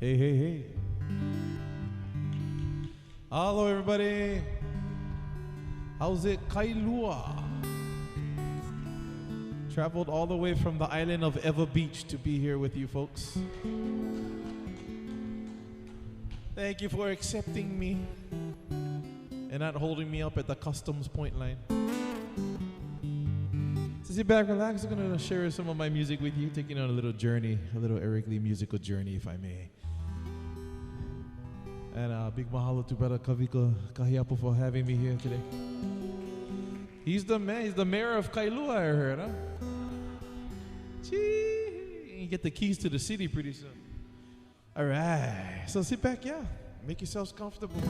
Hey, hey, hey. Hello, everybody. How's it, Kailua? Traveled all the way from the island of Eva Beach to be here with you folks. Thank you for accepting me and not holding me up at the customs point line. So sit back, relax. I'm going to share some of my music with you, taking on a little journey, a little Eric Lee musical journey, if I may. And big mahalo to brother Kavika Kahiapo for having me here today. He's the man, he's the mayor of Kailua, I heard, huh? Gee, you get the keys to the city pretty soon. All right, so sit back, yeah. Make yourselves comfortable.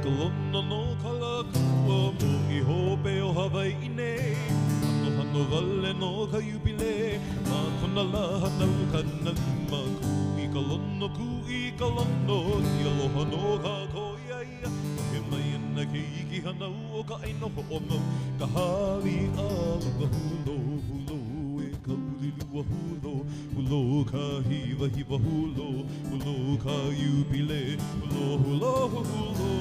Kalona no kalakua mo I hope o Hawaii nei Hano hano wale no ka yubile Ma kona la hanau kana lima Ku I kalono I aloha no ka koiaia He mai ana ke iki hanau o ka aino ho o mau Ka hawi a luka hulo hulo e ka urilua hulo Hulo ka hiwa hiwa hulo Hulo ka yubile Hulo hulo hulo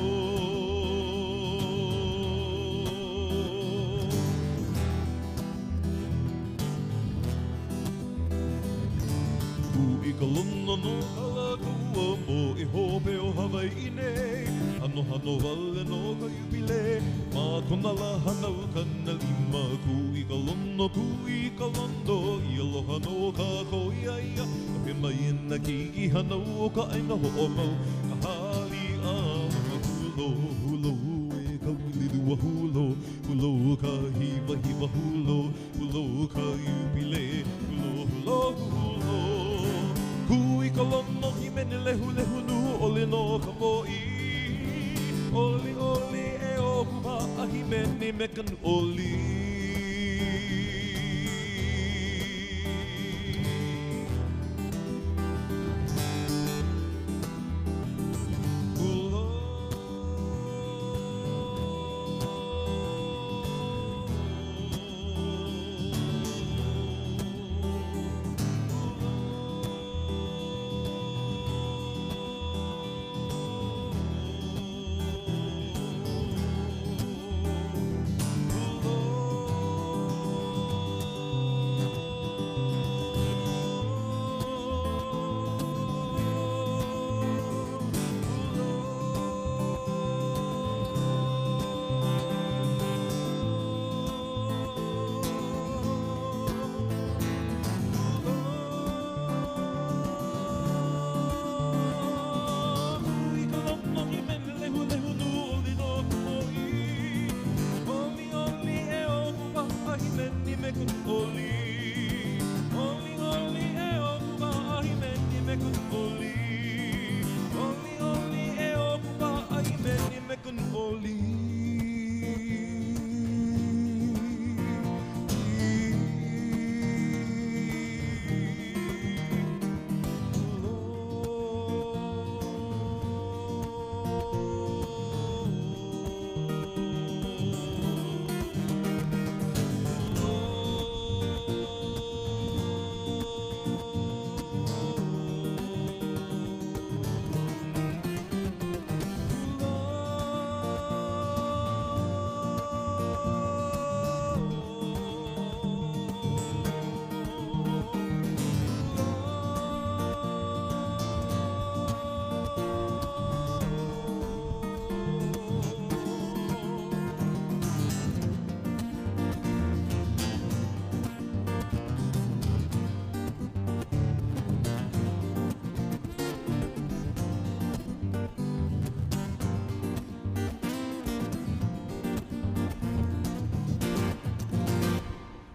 I kalona no kalakua mo I hope o Hawaii nei Hano hano wale no ka yubile Ma kona la hanau kana lima Ku I kalono I aloha no ka koiaia He mai ena ki hanau o ka aina ho o mau Ka hali a hulo hulo e ka ulirua hulo Hulo ka hiwa hiwa hulo Hulo ka yubile Hulo hulo hulo Kui kalono I mene lehu lehu nu ole no ka mo'i Oli oli e o kuha ahi mene me kan oli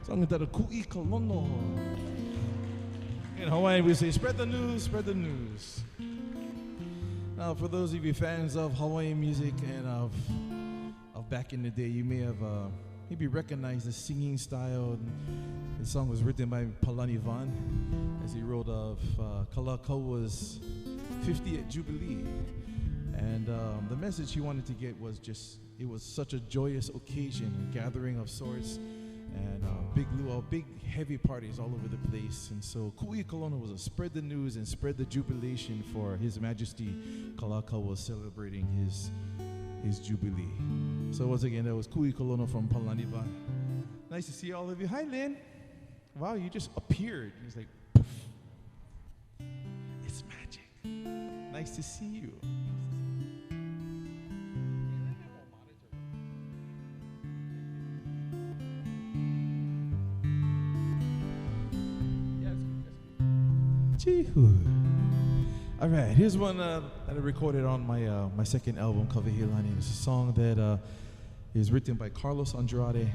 Sangitara ku'i kalono. In Hawaiian we say, spread the news, spread the news. Now, for those of you fans of Hawaiian music and of back in the day, you may have maybe recognized the singing style. This song was written by Palani Van as he wrote of Kalakaua's 50th Jubilee. And the message he wanted to get was just, it was such a joyous occasion, a gathering of sorts, and big luau, big heavy parties all over the place. And so Ku'i Kalona was a spread the news and spread the jubilation for His Majesty Kalakaua celebrating his Jubilee. So once again, that was Ku'i Kalona from Palaniva. Nice to see all of you. Hi, Lynn. Wow, you just appeared. It's like, poof. It's magic. Nice to see you. All right, here's one that I recorded on my second album, Kavihilani. It's a song that is written by Carlos Andrade,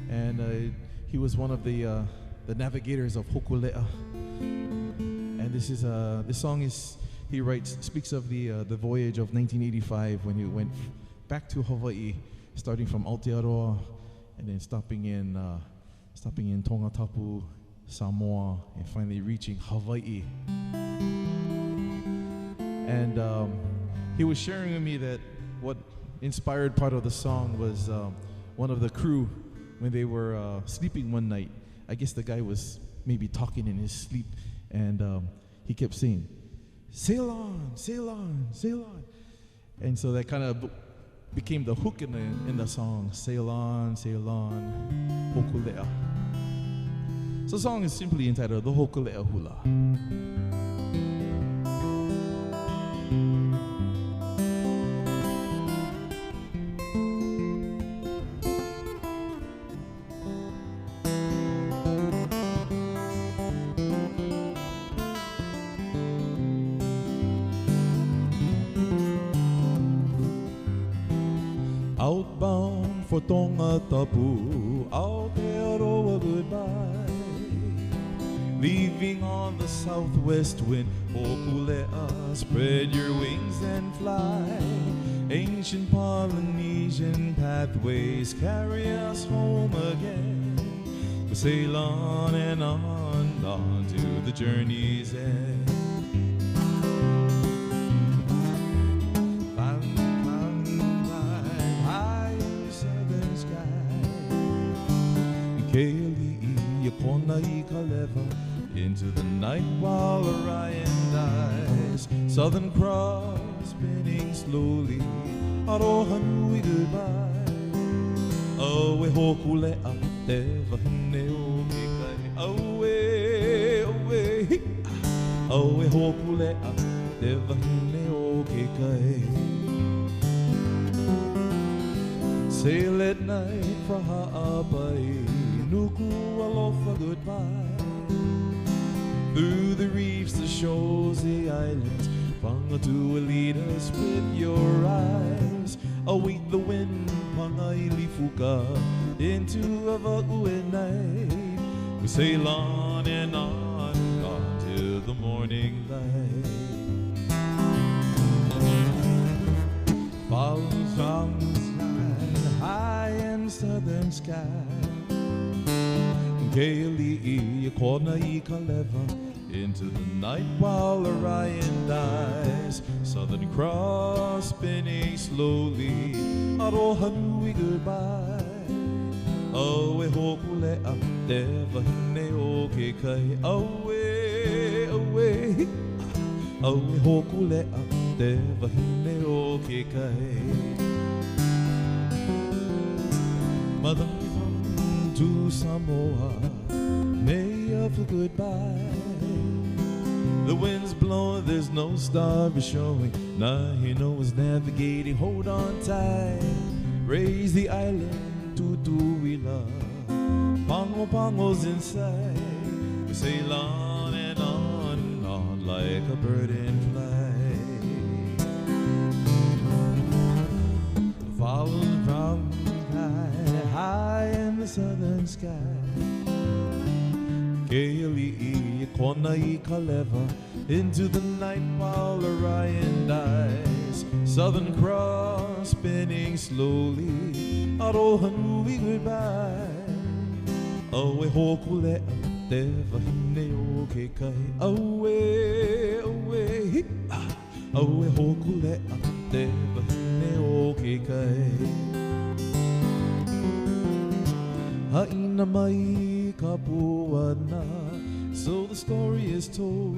and he was one of the navigators of Hokulea. And this song speaks of the voyage of 1985 when he went back to Hawaii, starting from Aotearoa and then stopping in Tongatapu, Samoa, and finally reaching Hawaii. And he was sharing with me that what inspired part of the song was one of the crew, when they were sleeping one night, I guess the guy was maybe talking in his sleep, and he kept saying, "Sail on, sail on, sail on." And so that kind of became the hook in the song, "Sail on, Hokulea." So the song is simply entitled "The Hokulea Hula." Outbound for Tongatapu, Aotearoa goodbye. Leaving on the southwest wind, Hokulea, spread your wings and fly. Ancient Polynesian pathways carry us home again. We sail on and on to the journey's end. Into the night while Orion dies. Southern Cross spinning slowly. Aroha nui goodbye. Awe Hokulea, teva hine o kekai. Awe, awe. Awe Hokulea, teva hine o kekai. Sail at night fra Ha'apai. Nuku alofa goodbye. Through the reefs, the shoals, the islands, Pangatu lead us with your eyes. Await the wind, Pangaili Fuka, into Ava'u at night. We sail on and on till the morning light. Follows from the sky, high in southern sky. Kailua, Konai Kaleva, into the night while Orion dies. Southern Cross spinning slowly. Aroha nui goodbye. Awe Hokulea, teva hine o kekai. Awe, awe. Awe Hokulea, teva hine o kekai. Mother to Samoa, may of a goodbye. The wind's blowing, there's no star showing. Nahino is navigating, hold on tight. Raise the island, Tutuila. Pango Pango's inside. We sail on and on like a bird in flight. Following from high in the southern sky. Kailua, Konai Kaleva, into the night while Orion dies. Southern Cross spinning slowly. Aroha nui goodbye. Aue hoku lea te wahine o ke kai. Aue, aue, hi, ah. Aue hoku lea te wahine o ke kai. Haina mai ka puana, so the story is told.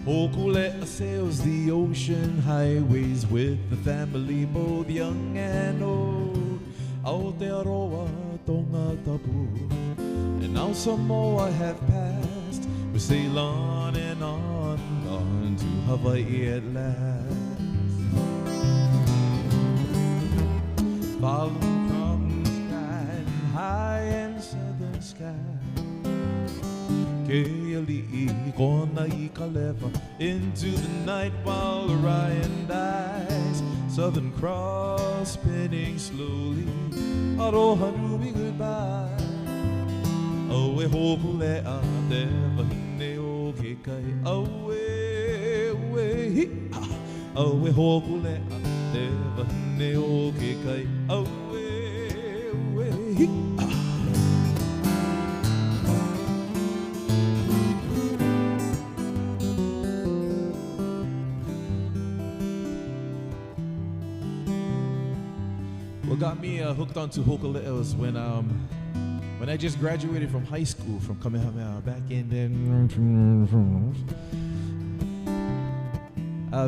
Hokulea sails the ocean highways with the family, both young and old. Aotearoa tonga tapu, and now Samoa have passed. We sail on and on to Hawaii at last. Following from the sky, high and southern sky. Keali'i kona I ka lewa into the night while Orion dies. Southern Cross spinning slowly. Aroha nui goodbye. Aue hopu lea te wahine o ke kai. Aue, aue, hi, ah. Aue hopu lea te wahine o ke kai. Aue, aue, hi, ah. What got me hooked onto hokule'os when I just graduated from high school from Kamehameha back in then.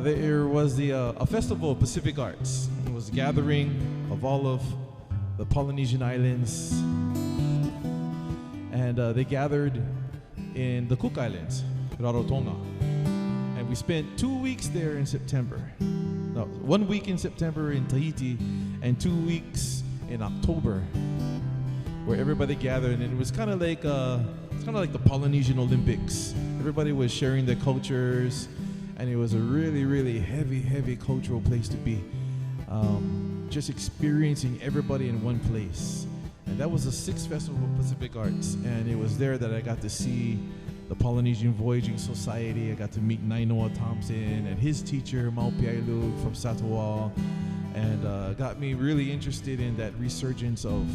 There was a festival of Pacific Arts. It was a gathering of all of the Polynesian islands, and they gathered in the Cook Islands, Rarotonga, and we spent 2 weeks there in September. No, 1 week in September in Tahiti and 2 weeks in October, where everybody gathered, and it was kind of like the Polynesian Olympics. Everybody was sharing their cultures, and it was a really, really heavy cultural place to be. Just experiencing everybody in one place. And that was the 6th Festival of Pacific Arts, and it was there that I got to see the Polynesian Voyaging Society. I got to meet Nainoa Thompson and his teacher, Maupiailu from Satawal, and got me really interested in that resurgence of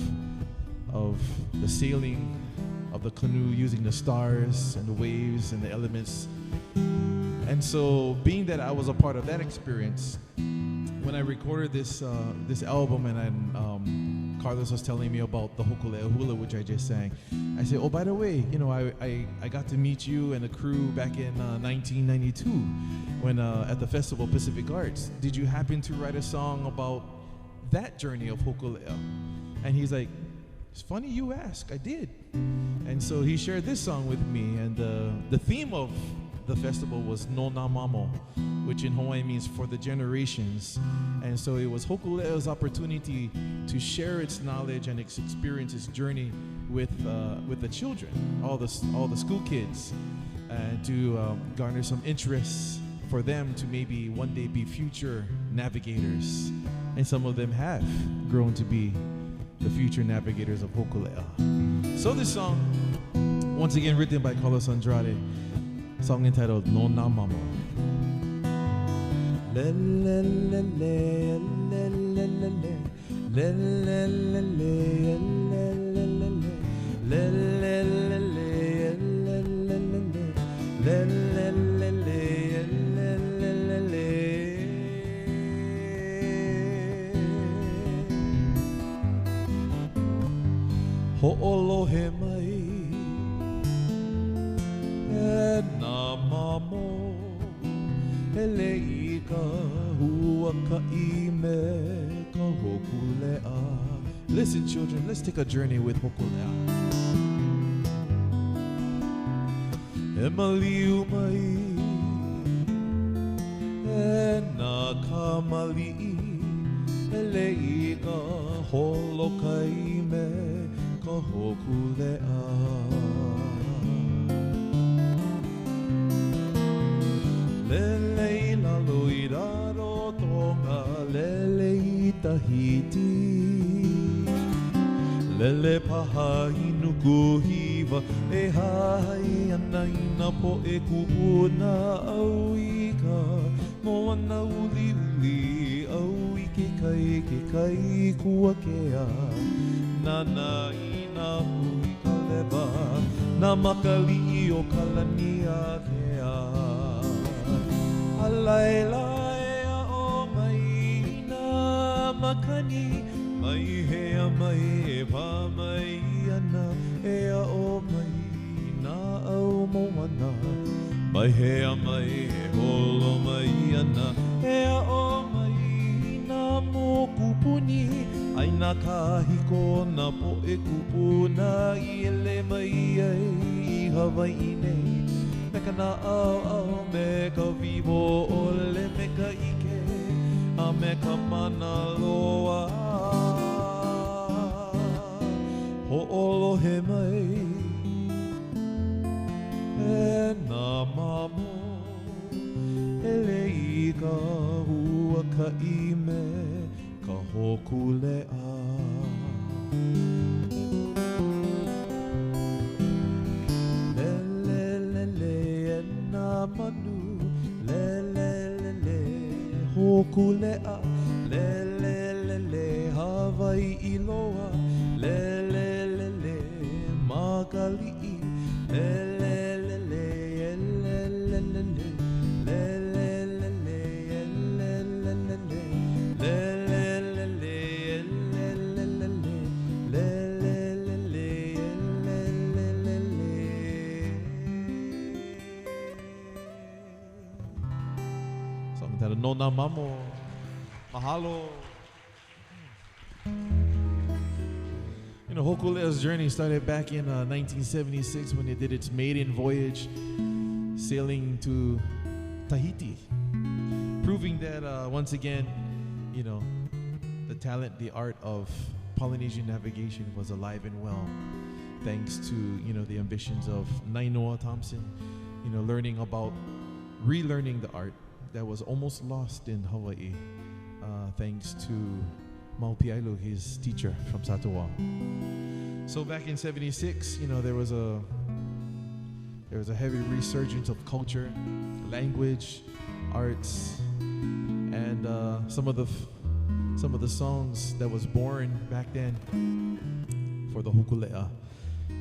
the sailing of the canoe using the stars and the waves and the elements. And so, being that I was a part of that experience, when I recorded this album, and Carlos was telling me about the Hokulea Hula, which I just sang, I said, oh, by the way, you know, I got to meet you and the crew back in 1992 when at the Festival Pacific Arts. Did you happen to write a song about that journey of Hokulea? And he's like, it's funny you ask, I did. And so he shared this song with me, and the theme of the festival was No Na Mamo, which in Hawaii means for the generations. And so it was Hokulea's opportunity to share its knowledge and its experience, its journey with the children, all the school kids, and to garner some interest for them to maybe one day be future navigators. And some of them have grown to be the future navigators of Hokulea. So this song, once again written by Carlos Andrade, song entitled No Na Mamo. Le le le le le le le le le le ho'olohe mai e nā mamo ele I ka hua ka I me ka hokulea. Listen, children, let's take a journey with Hokulea. E maliu mai e nā ka mali'i ele I ka holokai me ka hokulea. Lele I lalo I Rarotonga, lele I Tahiti, lele paha I Nukuhiva, e hai ana ina po e ku'una au I ka moana uli uli kai ke kai kua kea Nana i nā hui ka lewa Nā makali I o kalania kea A laila ea o mai I nā makani Mai hea mai e pā mai ana Ea o mai nā au moana Mai hea mai e holo mai ana Ea o mai nā mō kupuni Ai nā kahiko nā po e kupuna I ele mai ai I Hawaii nei Me ka nā au au me ka vivo ole me ka ike A me ka mana loa Ho olo he mai E nā mamo Ele I ka hua ka ime Ka hoku lea Lele lele e nā manu Lele lele hoku lea Lele lele Hawaii I loa Lele lele Magali Lele lele lele lele Nona mamo, mahalo. You know, Hokulea's journey started back in 1976 when it did its maiden voyage, sailing to Tahiti, proving that once again, you know, the talent, the art of Polynesian navigation was alive and well, thanks to, you know, the ambitions of Nainoa Thompson, you know, relearning the art that was almost lost in Hawaii, thanks to Maupiailu, his teacher from Satawa. So back in '76, you know, there was a heavy resurgence of culture, language, arts, and some of the songs that was born back then for the Hokulea.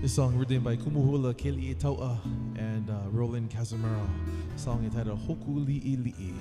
This song written by Kumuhula Keli'i Tau'a and Roland Casimiro, song entitled Hoku Li'i Li'i.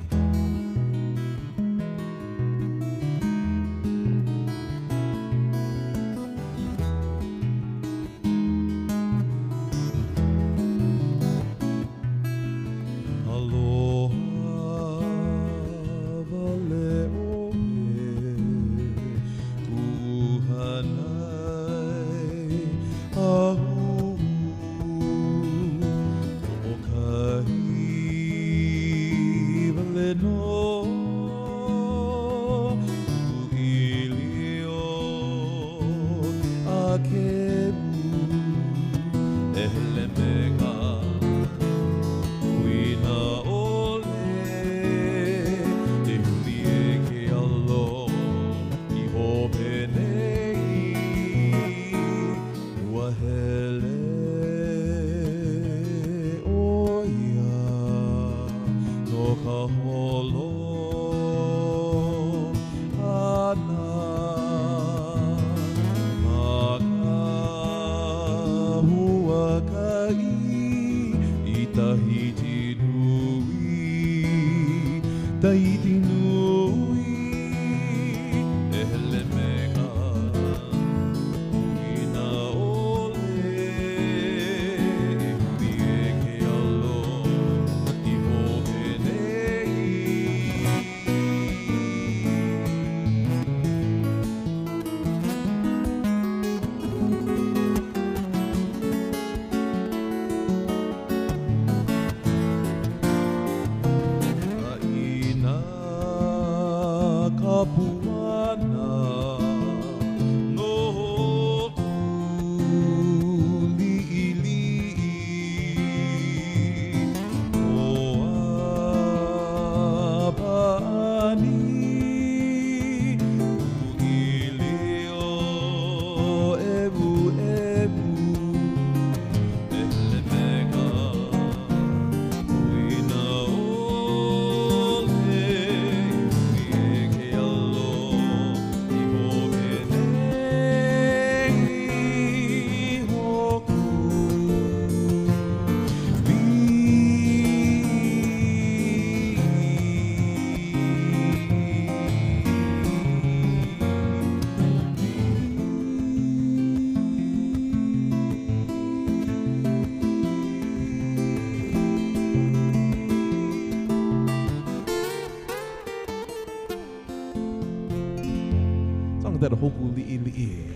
that hoku li'i.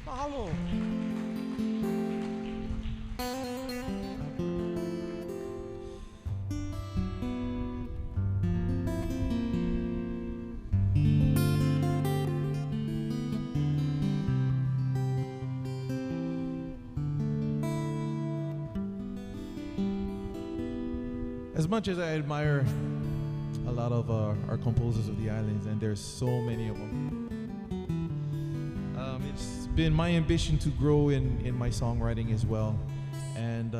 Mahalo. As much as I admire a lot of our composers of the islands, and there's so many of them, it's been my ambition to grow in my songwriting as well. And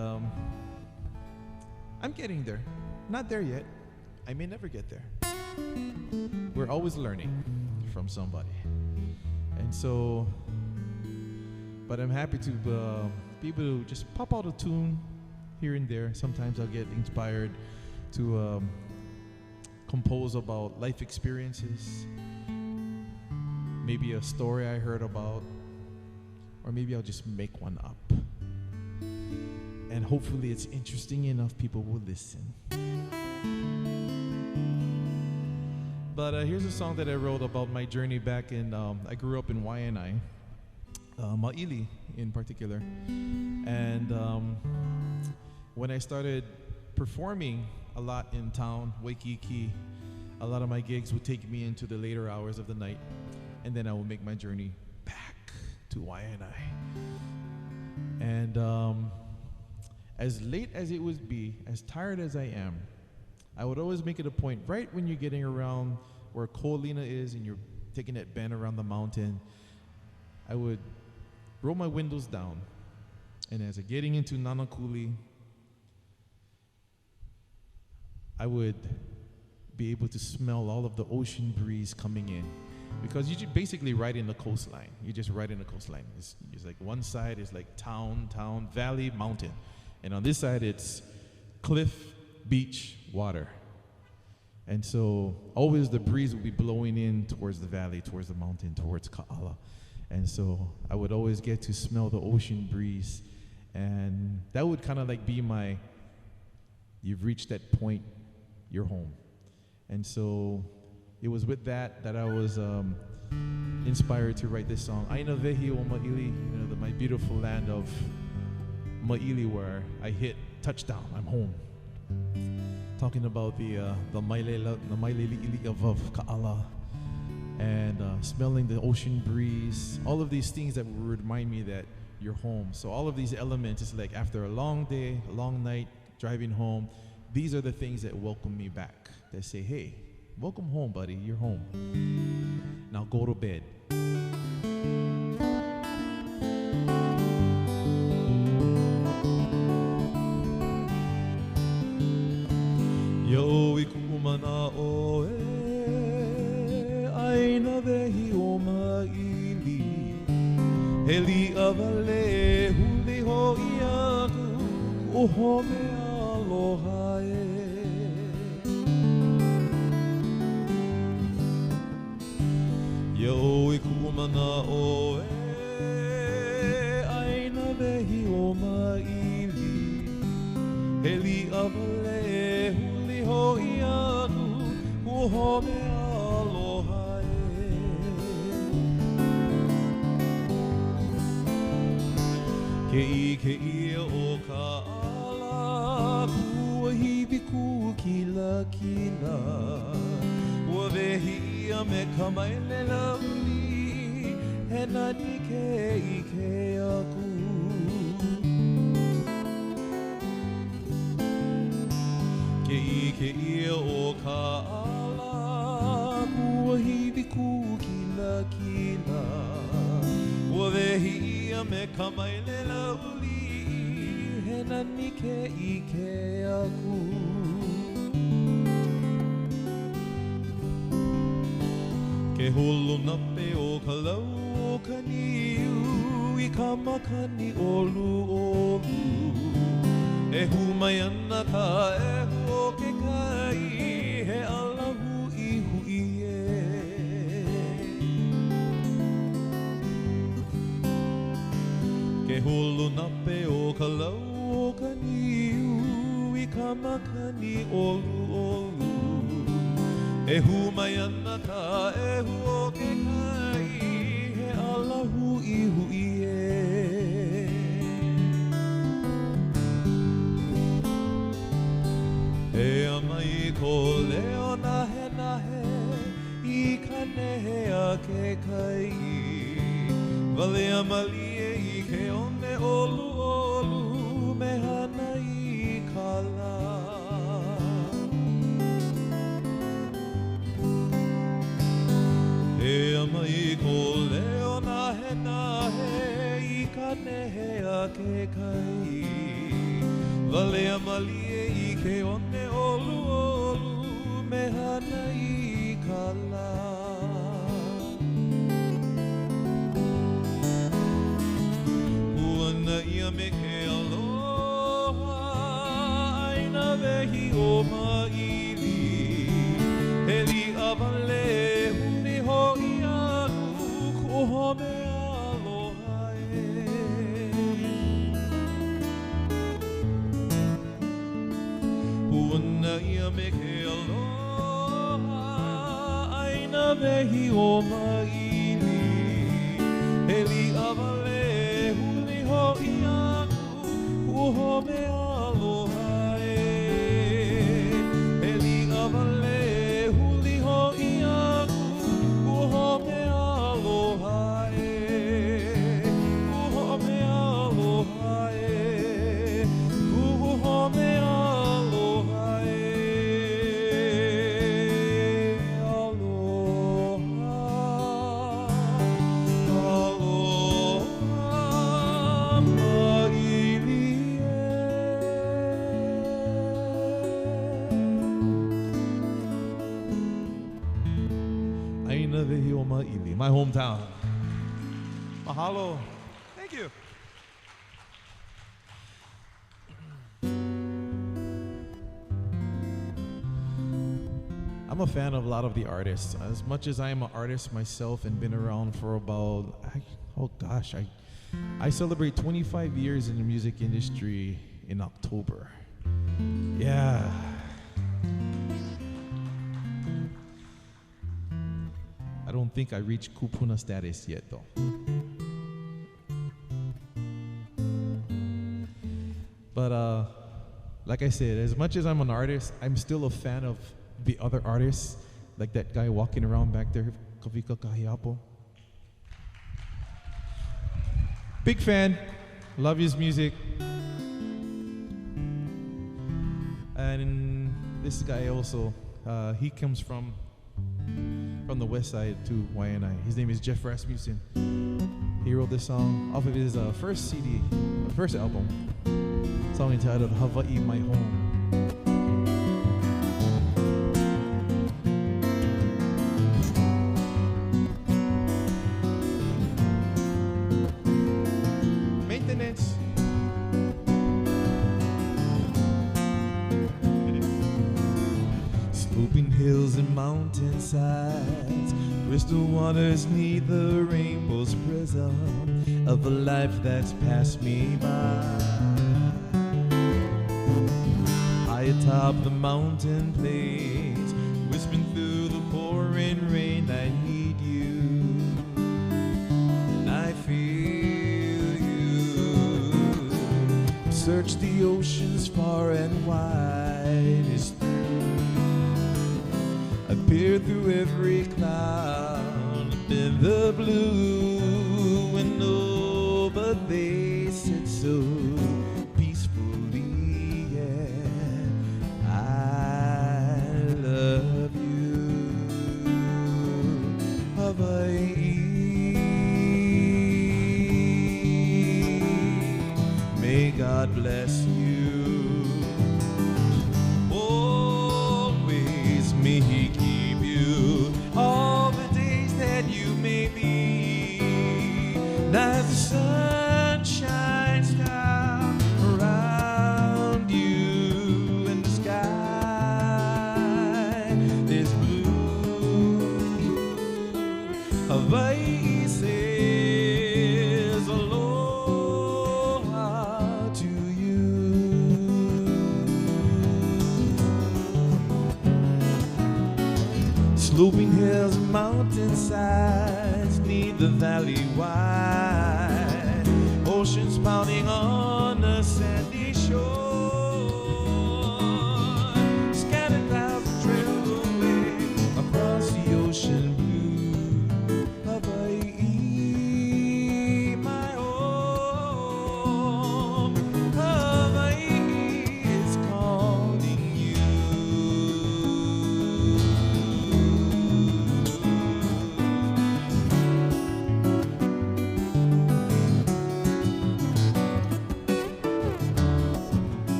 I'm getting there. Not there yet. I may never get there. We're always learning from somebody. And so, but I'm happy to be able to just pop out a tune here and there. Sometimes I'll get inspired to compose about life experiences, maybe a story I heard about, or maybe I'll just make one up. And hopefully it's interesting enough people will listen. But here's a song that I wrote about my journey back in, I grew up in Waianae, Maili in particular. And when I started performing a lot in town, Waikiki, a lot of my gigs would take me into the later hours of the night, and then I would make my journey back to Waianae. And as late as it would be, as tired as I am, I would always make it a point, right when you're getting around where Ko'olina is and you're taking that bend around the mountain, I would roll my windows down, and as I'm getting into Nanakuli, I would be able to smell all of the ocean breeze coming in, because you just basically ride in the coastline. You just ride in the coastline. It's like one side is like town, valley, mountain. And on this side, it's cliff, beach, water. And so always the breeze would be blowing in towards the valley, towards the mountain, towards Ka'ala. And so I would always get to smell the ocean breeze. And that would kind of like be my, you've reached that point, you're home. And so it was with that I was inspired to write this song. Aina vehi o Maili, my beautiful land of Maili, where I hit touchdown, I'm home. Talking about the Maileli'ili of Ka'ala, and smelling the ocean breeze, all of these things that would remind me that you're home. So all of these elements, it's like after a long day, a long night, driving home, these are the things that welcome me back. They say, hey, welcome home, buddy, you're home. Now go to bed. Yo ikumana o e aina vehi o Maili Heli avale huli ho iaku o home aloha e Yo ikumana o e aina vehi o Maili Heli avale huli ho iaku o home aloha e Ke ia o Ka'ala kua hiwi ku kila kila Ua vehi ia me ka maile lauli he nani ke ike aku Ke ia o Ka'ala kua hiwi ku kila kila Ua vehi ia me ka maile lauli he nani ke ike aku Ke holo nape o ka lau o ka niu I ka makani olu olu E humai ana ka e ho ke kai he ala hui hui e Ke holo nape o ka lau o ka niu I ka makani olu olu E humai ana ka e ho ke kai hui hui e. E amai ko leo nahe I ka nehe a ke kai Wale amalie I ke one olu olu me hana I ka la E amai ko leo nahe I ka nehe a ke kai Wale amalie I ke one olu olu me hana I ka la Puana ia me ke aloha Aina vehi o maili Heli awale huni hoi anu Kuho me aloha Puana ia me ke aloha Aina vehi o maili Heli awale huni hoi anu Kuho me aloha Heli awale huli hoi anu Kuho me aloha Kuho me aloha Kuho me aloha Aloha maili Aina vehi o maili, my hometown. Mahalo. Thank you. I'm a fan of a lot of the artists. As much as I am an artist myself and been around for about, I celebrate 25 years in the music industry in October. Yeah. I don't think I reached kupuna status yet though. But like I said, as much as I'm an artist, I'm still a fan of the other artists, like that guy walking around back there, Kavika Kahiapo. Big fan, love his music. And this guy also, he comes from the west side to YNI. His name is Jeff Rasmussen. He wrote this song off of his first CD, first album, song entitled Hawaii My Home. Maintenance. Sloping hills and mountainsides, crystal waters neath the rainbow's prism of a life that's passed me by. High atop the mountain plains, whispering through the pouring rain, I need you, and I feel you. Search the oceans far and wide, it's I peer through every cloud in the blue and oh, but they sit so peacefully, yeah. I love you, Hawaii. May God bless you. Always may He keep you all the days that you may be. As the sun shines down around you and the sky is blue, Hawaii says aloha to you. Sloping hills and mountainsides need the valley wide. Oceans pounding on the sandy shore. Scattered clouds trail away across the ocean blue. Hawaii, my home. Hawaii is calling you.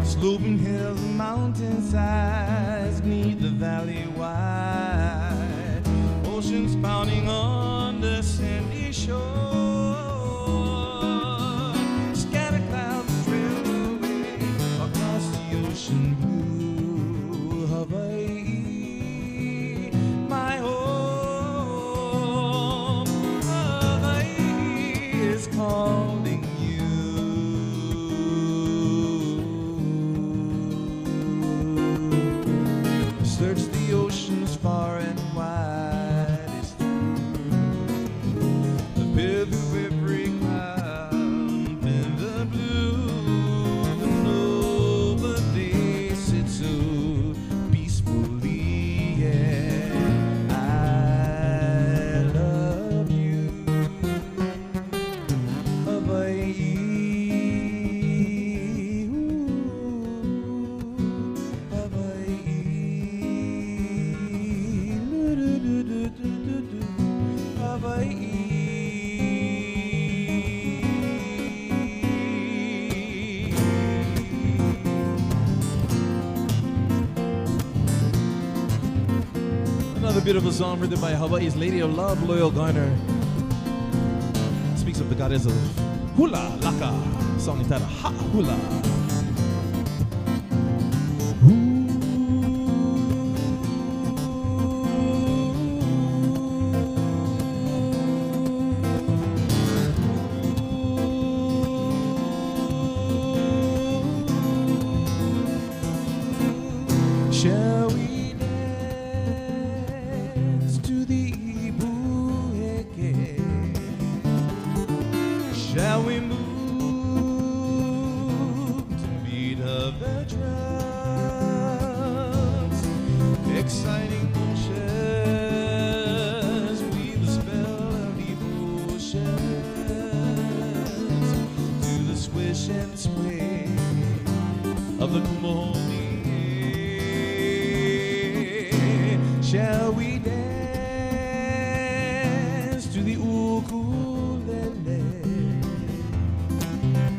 Sloping hills and mountainsides need the valley wide. Oceans pounding on the sandy shore. Scattered clouds trail away across the ocean blue. Hawaii, my home. Hawaii is calling you. Search the oceans far and wide, it's true. I've been through every cloud and the blue. And over they sit so peacefully, yeah. I love you, Hawaii. Another beautiful song written by Hawaii's Lady of Love, Loyal Garner. Speaks of the goddess of Hula Laka. Song entitled Ha Hula. Shall we dance to the ibuheke? Shall we move to the beat of the drums? Exciting motions, weave the spell of devotions to the swish and sway of the kumohoni. Shall we dance to the ukulele?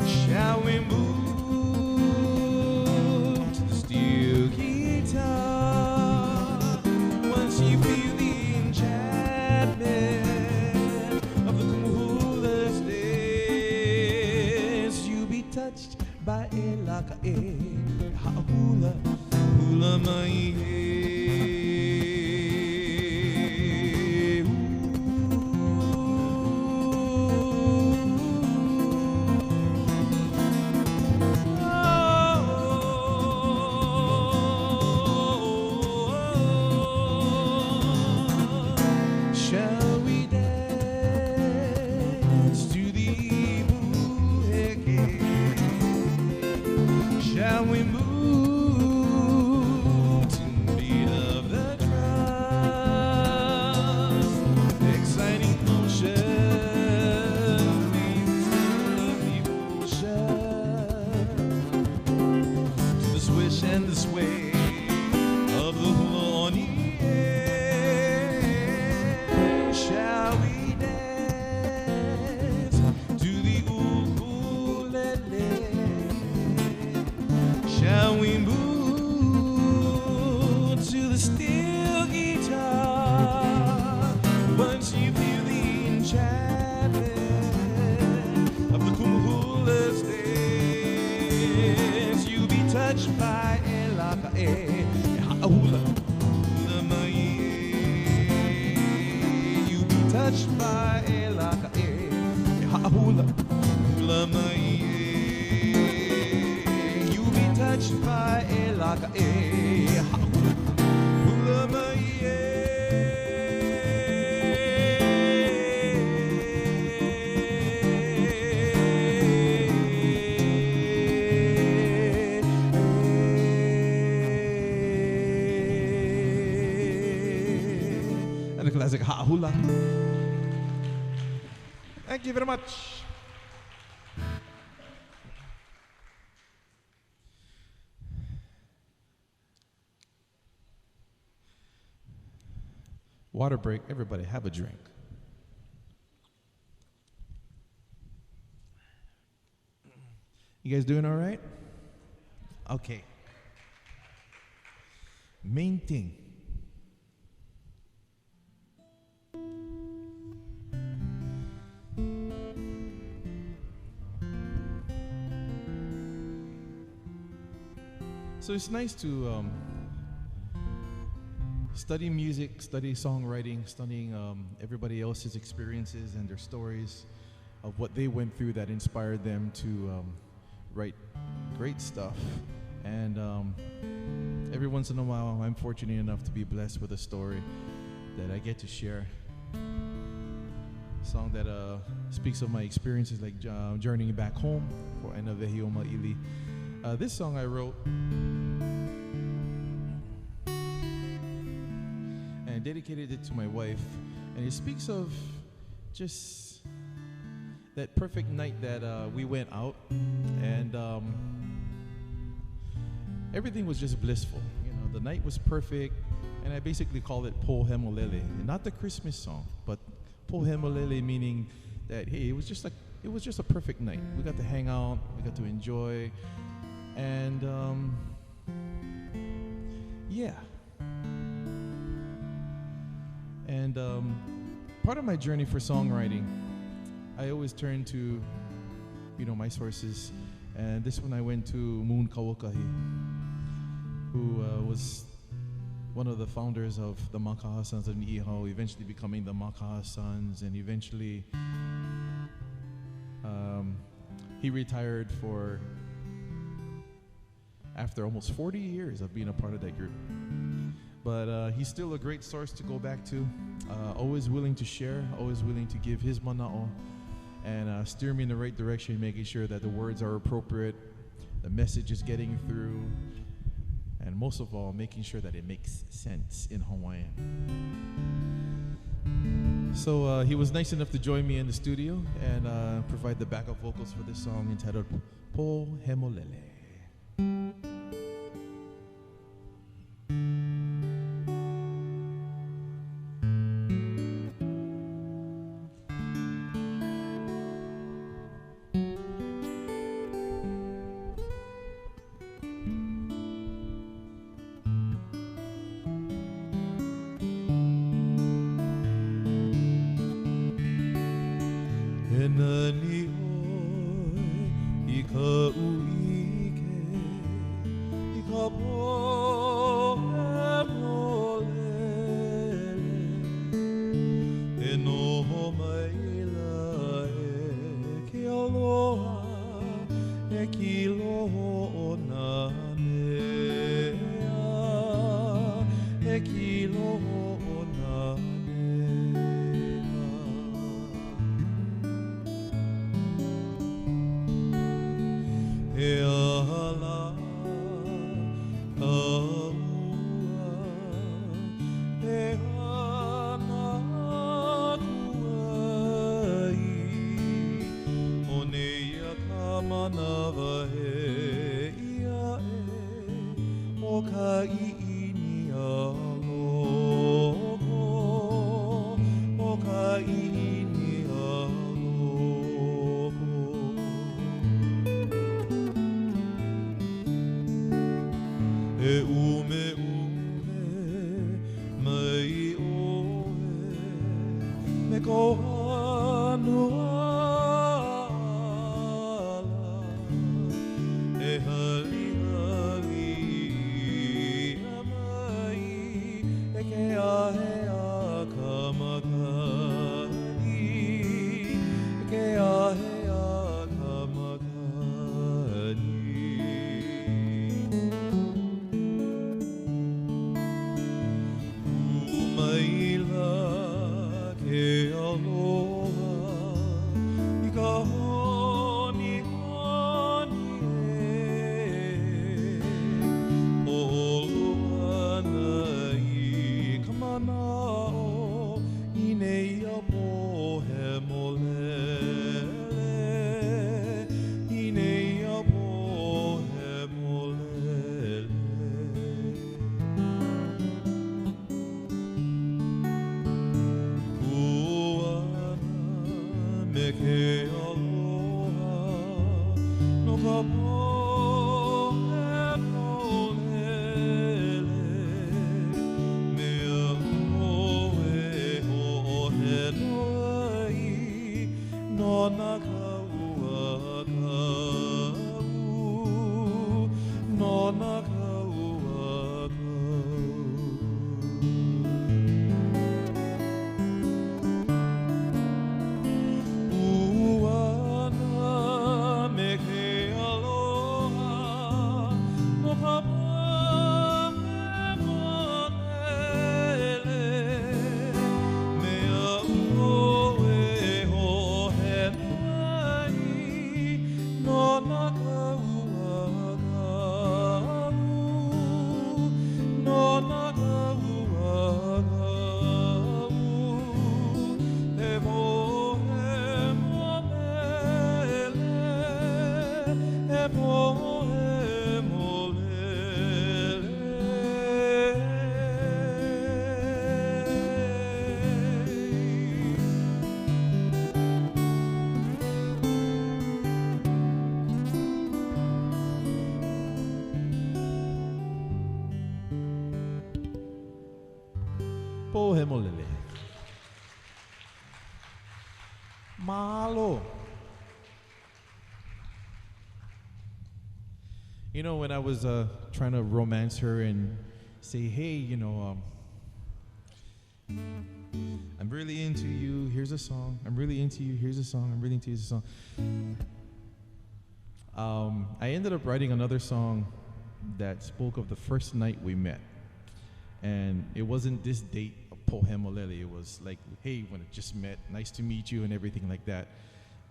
Shall we move to the steel guitar? Once you feel the enchantment of the kuhula's dance, you'll be touched by elakae, ha'hula, hula mai. Shall we dance to the ibuheke? enchantment of the coolest days. You be touched by elakae, ha'ahula, hula mai. You be touched by elakae, ha'ahula, hula mai. You be touched by elakae, ha'ahula, hula mai. And the classic Ha'ahula. Thank you very much. Water break. Everybody have a drink. You guys doing all right? Okay. Main thing. So it's nice to study music, study songwriting, studying everybody else's experiences and their stories of what they went through that inspired them to write great stuff. And every once in a while, I'm fortunate enough to be blessed with a story that I get to share. A song that speaks of my experiences, like journeying back home for Enavehioma Ili. This song I wrote and dedicated it to my wife, and it speaks of just that perfect night that we went out, and everything was just blissful. You know, the night was perfect, and I basically call it Po Hemolele, not the Christmas song, but Po Hemolele, meaning that hey, it was just a perfect night. We got to hang out, we got to enjoy. And yeah. And part of my journey for songwriting, I always turn to, my sources. And this one I went to Moon Kawakahi, who was one of the founders of the Makaha Sons of Niihau, eventually becoming the Makaha Sons, and eventually he retired after almost 40 years of being a part of that group. But he's still a great source to go back to, always willing to share, always willing to give his mana'o, and steer me in the right direction, making sure that the words are appropriate, the message is getting through, and most of all, making sure that it makes sense in Hawaiian. So he was nice enough to join me in the studio and provide the backup vocals for this song entitled Po Hemolele. Go Pohemolele. Malo. You know, when I was trying to romance her and say, hey, you know, I'm really into you, here's a song. I'm really into you, here's a song. I'm really into you, here's a song. I ended up writing another song that spoke of the first night we met. And it wasn't this date of Pohemolele. It was like, hey, when I just met, nice to meet you and everything like that.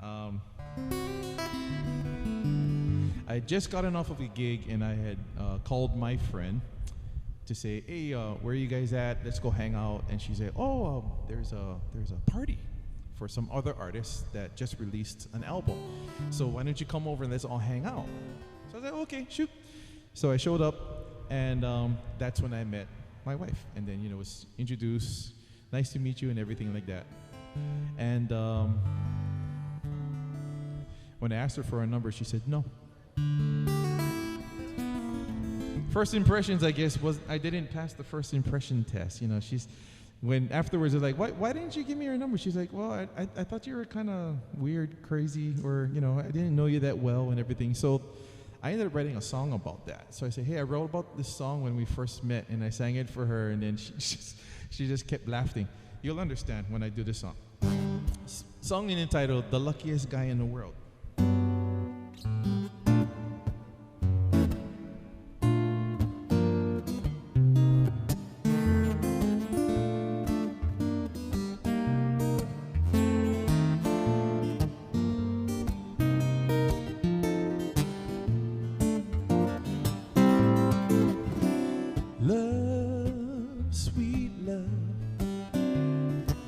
I had just gotten off of a gig and I had called my friend to say, hey, where are you guys at? Let's go hang out. And she said, oh, there's a party for some other artists that just released an album. So why don't you come over and let's all hang out? So I said, okay, shoot. So I showed up and that's when I met my wife. And then, you know, was introduced, nice to meet you and everything like that. And when I asked her for a number, she said no. First impressions, I guess, was I didn't pass the first impression test. You know, when afterwards they're like, why didn't you give me your number? She's like, well, I thought you were kind of weird, crazy, or, you know, I didn't know you that well and everything. So I ended up writing a song about that. So I said, hey, I wrote about this song when we first met, and I sang it for her, and then she just kept laughing. You'll understand when I do this song. Song entitled, The Luckiest Guy in the World.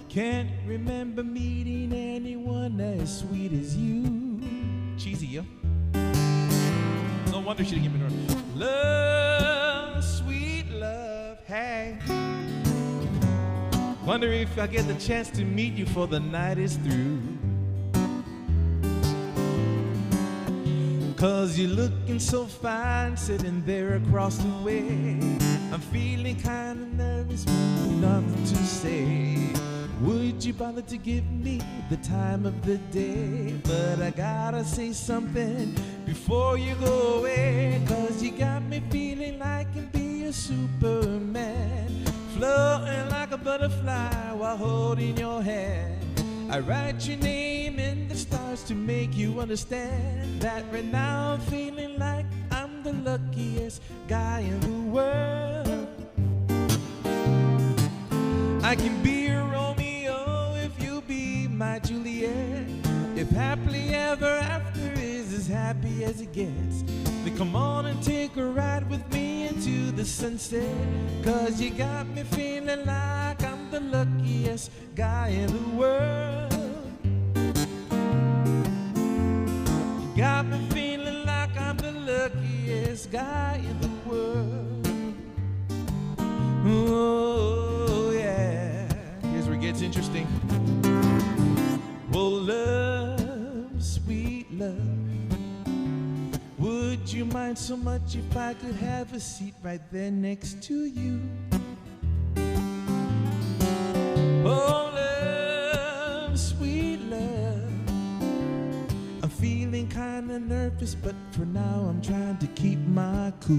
Can't remember meeting anyone as sweet as you. Cheesy, yeah? No wonder she didn't give me no. Love, sweet love, hey. Wonder if I get the chance to meet you before the night is through. 'Cause you're looking so fine, sitting there across the way. I'm feeling kinda nervous, nothing to say. Would you bother to give me the time of the day? But I gotta say something before you go away, 'cause you got me feeling like I can be a Superman, floating like a butterfly while holding your hand. I write your name in the stars to make you understand that right now I'm feeling like I'm the luckiest guy in the world. I can be your Romeo if you be my Juliet. If happily ever after is as happy as it gets, then come on and take a ride with me into the sunset, 'cause you got me feeling like I'm the luckiest guy in the world. You got me feeling like I'm the luckiest guy in the world. Oh yeah, here's where it gets interesting. Oh love, sweet love, would you mind so much if I could have a seat right there next to you? Oh love, sweet love, I'm feeling kinda nervous, but for now I'm trying to keep my cool.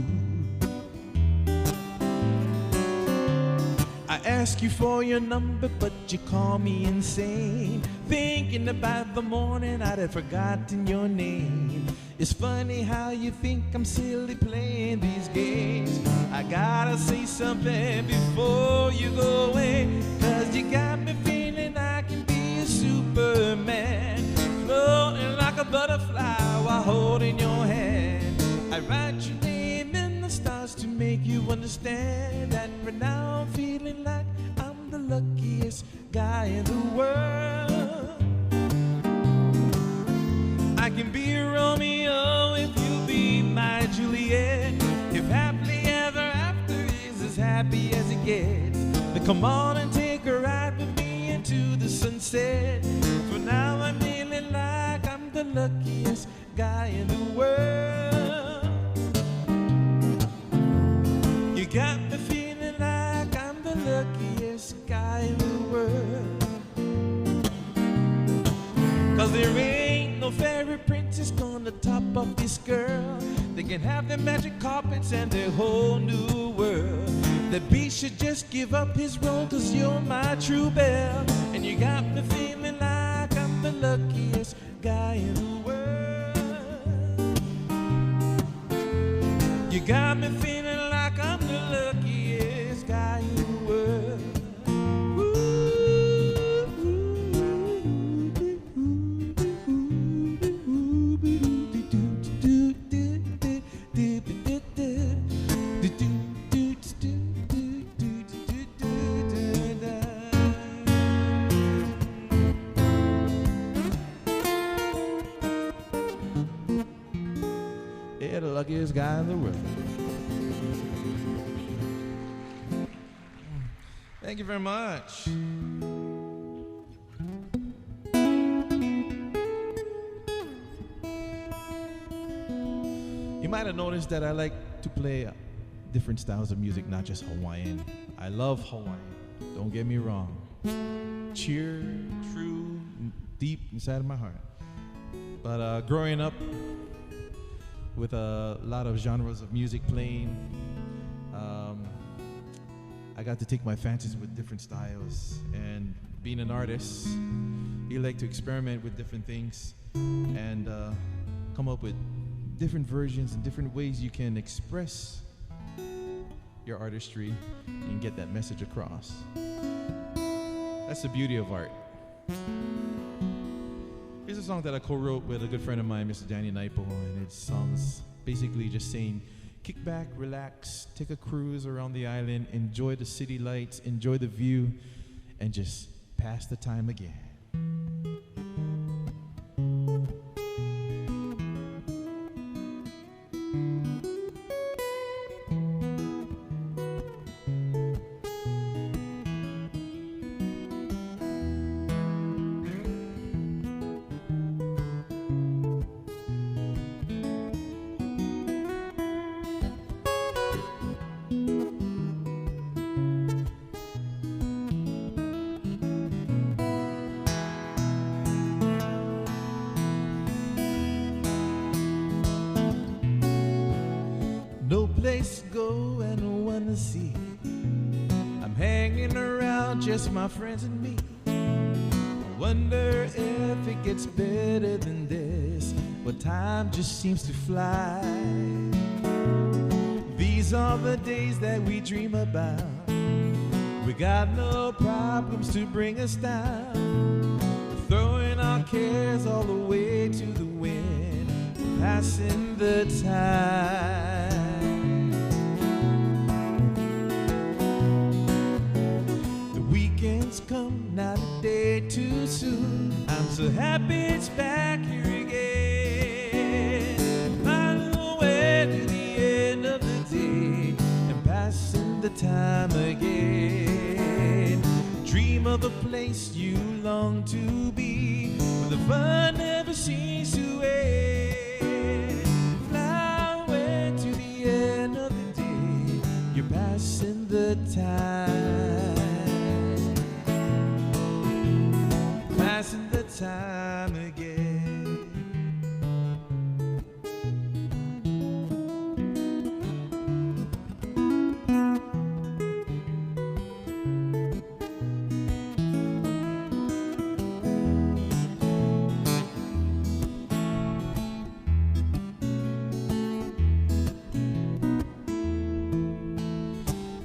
I ask you for your number, but you call me insane. Thinking about the morning I'd have forgotten your name. It's funny how you think I'm silly playing these games. I gotta say something before you go away, 'cause you got me feeling I can be a Superman, floating like a butterfly while holding your hand. I write your name in the stars to make you understand that right now I'm feeling like I'm the luckiest guy in the world. I can be your Romeo if you be my Juliet. If happily ever after is as happy as it gets, then come on and take a ride with me into the sunset. For now I'm feeling like I'm the luckiest guy in the world. You got me feeling like I'm the luckiest guy in the world. 'Cause there ain't no fairy princess gonna top off this girl. They can have their magic carpets and their whole new world. The beast should just give up his role, 'cause you're my true belle. And you got me feeling like I'm the luckiest guy in the world. You got me feeling like I'm the luckiest guy in the world. Yeah, the luckiest guy in the world. Thank you very much. You might have noticed that I like to play different styles of music, not just Hawaiian. I love Hawaiian, don't get me wrong. Cheer, true, deep inside of my heart. But growing up with a lot of genres of music playing, I got to take my fancies with different styles. And being an artist, you like to experiment with different things and come up with different versions and different ways you can express your artistry and get that message across. That's the beauty of art. Here's a song that I co-wrote with a good friend of mine, Mr. Danny Naipo, and it's songs basically just saying, kick back, relax, take a cruise around the island, enjoy the city lights, enjoy the view, and just pass the time again. place go and wanna see. I'm hanging around, just my friends and me. I wonder if it gets better than this, but time just seems to fly. These are the days that we dream about. We got no problems to bring us down. We're throwing our cares all the way to the wind, passing the time. The weekends come, not a day too soon. I'm so happy it's back here again. Finally way to the end of the day and passing the time again. Dream of a place you long to be, where the fun never seems to end. Fly away to the end of the day, you're passing the time. Passing the time again.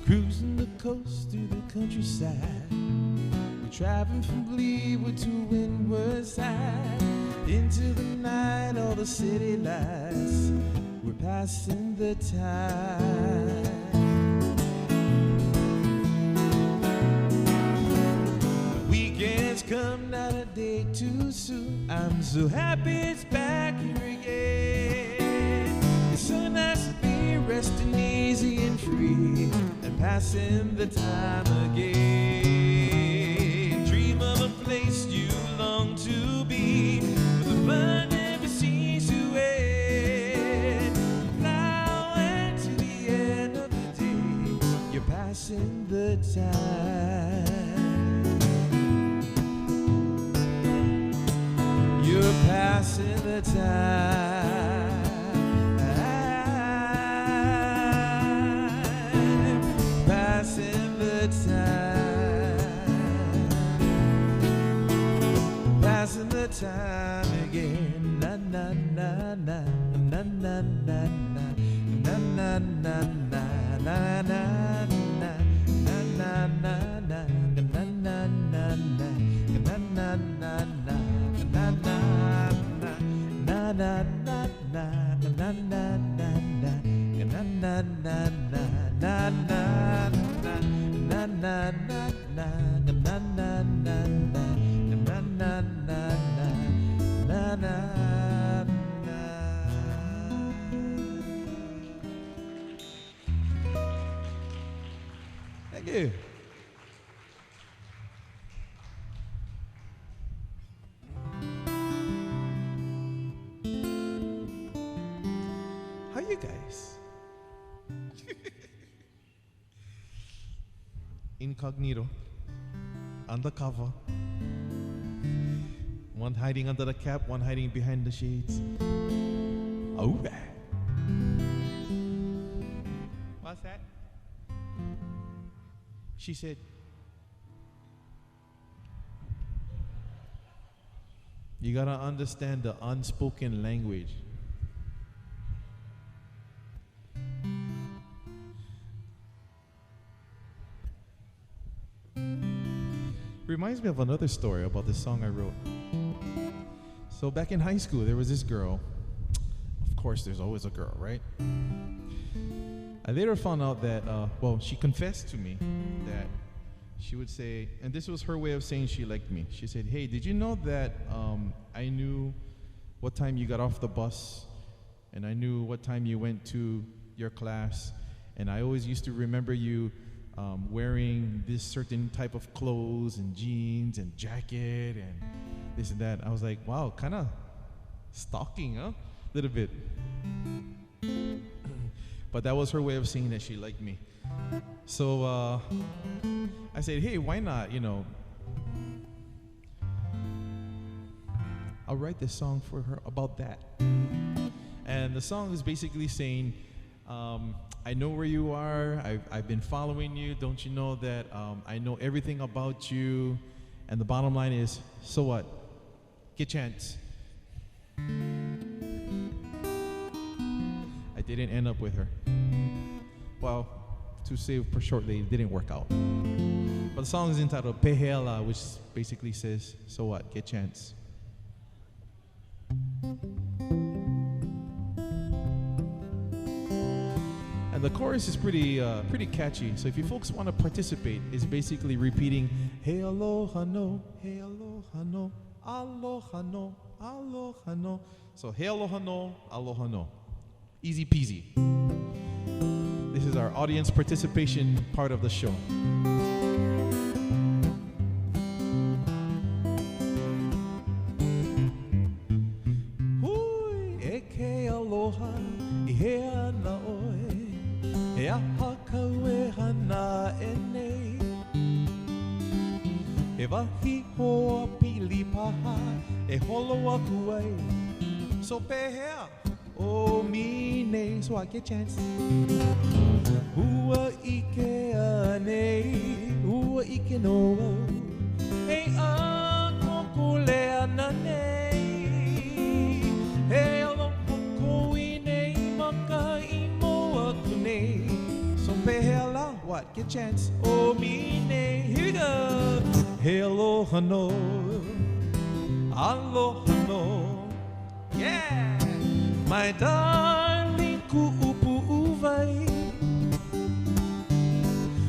Cruising the coast through the countryside, we're traveling from Gleewood to Windward Side. Into the night, all the city lights, we're passing the time. The weekends come, not a day too soon. I'm so happy it's back here again. It's so nice to be resting easy and free and passing the time again. Dream of a place you long to be, where the fun never seems to end. Now and to the end of the day, you're passing the time. You're passing the time. Passing the time. Passing the time again. Na na na na na na na na na na na na na na na na na na. Thank you. How you guys? Incognito, undercover. One hiding under the cap, one hiding behind the shades. All right. What's that? She said, you gotta understand the unspoken language. Reminds me of another story about this song I wrote. So back in high school, there was this girl. Of course, there's always a girl, right? I later found out that, she confessed to me that she would say, and this was her way of saying she liked me. She said, hey, did you know that I knew what time you got off the bus, and I knew what time you went to your class, and I always used to remember you wearing this certain type of clothes and jeans and jacket and this and that. I was like, wow, kind of stalking, huh? A little bit. But that was her way of saying that she liked me. So I said, hey, why not, I'll write this song for her about that. And the song is basically saying, I know where you are. I've been following you. Don't you know that I know everything about you? And the bottom line is, so what? Get chance. I didn't end up with her. Well, to say for shortly, it didn't work out. But the song is entitled Pehela, which basically says, so what? Get chance. And the chorus is pretty catchy. So if you folks want to participate, it's basically repeating, hey aloha no, hey aloha no, aloha no, aloha no. So hey aloha no, aloha no. Easy peasy. This is our audience participation part of the show. Hui, eke aloha, ihea na oe. E aha kaue hana e nei. E wahi hoa pili paha e holo aku ai. So pehea o mi nei. So I get chance. Ua ike a nei. Ua ike noa. Hei a kokule ana nei. Hei aloha koi nei maka i moa ku nei. So pehela, what? Get chance. O mi nei. Here we go. Hey aloha no. Aloha no. Yeah. My darling ku'upu uvai.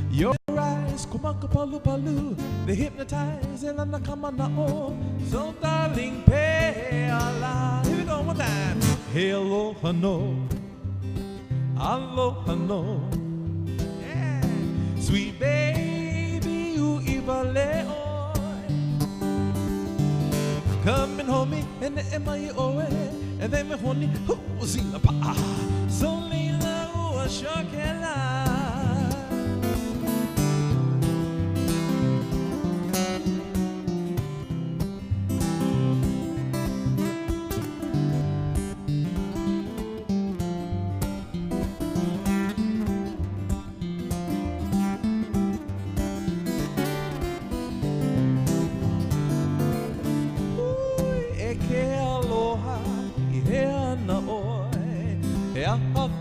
Your eyes, kumaka palu palu. They hypnotize and anakama na'o. So darling, pehela. Here we go, one time. Hey aloha no. Aloha no. Yeah. Sweet baby, you iwaleo. Come and hold me, and the M-I-O-A. And then me honey, who zila pa. So lila ua shokela.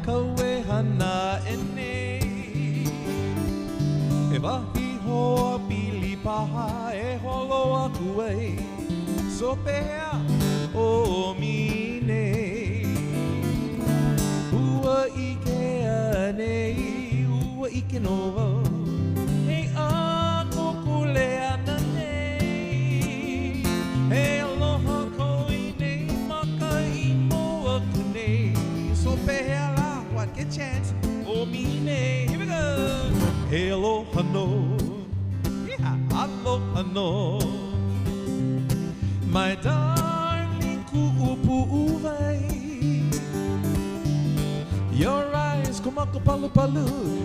Kaue hana e nei. E wahi hoa pili paha e holo aku ai. So pehea o mi nei. Ua ike a nei. Ua ike noa. Hei a kokule ana nei. Hei aloha koi nei maka i moa ku nei. So pehea get chance, oh me nay. Here we go. Hey aloha no, yeah, aloha no. My darling ku'upu uvai. Your eyes, kumaka palu palu.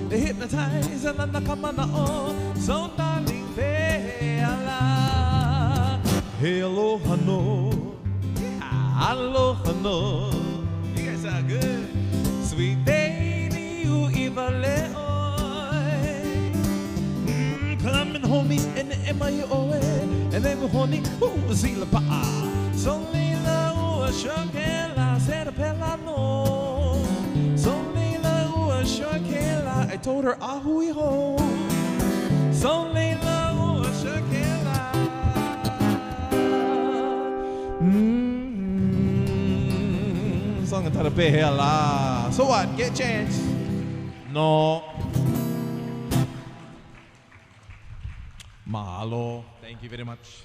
They hypnotize and anakama na'o. So darling, pehela. Hey aloha no, yeah, aloha no. You guys are good. Sweet baby, you iwaleo. Come and hold me in the M-I-O-A. And then we hold me, ooh, zila pa'a. So lila ua shokela, serapela no. So lila ua shokela. I told her, ahui ho. So lila ua shokela. Song entitled Pehela. So what? Get chance? No. Mahalo. Thank you very much.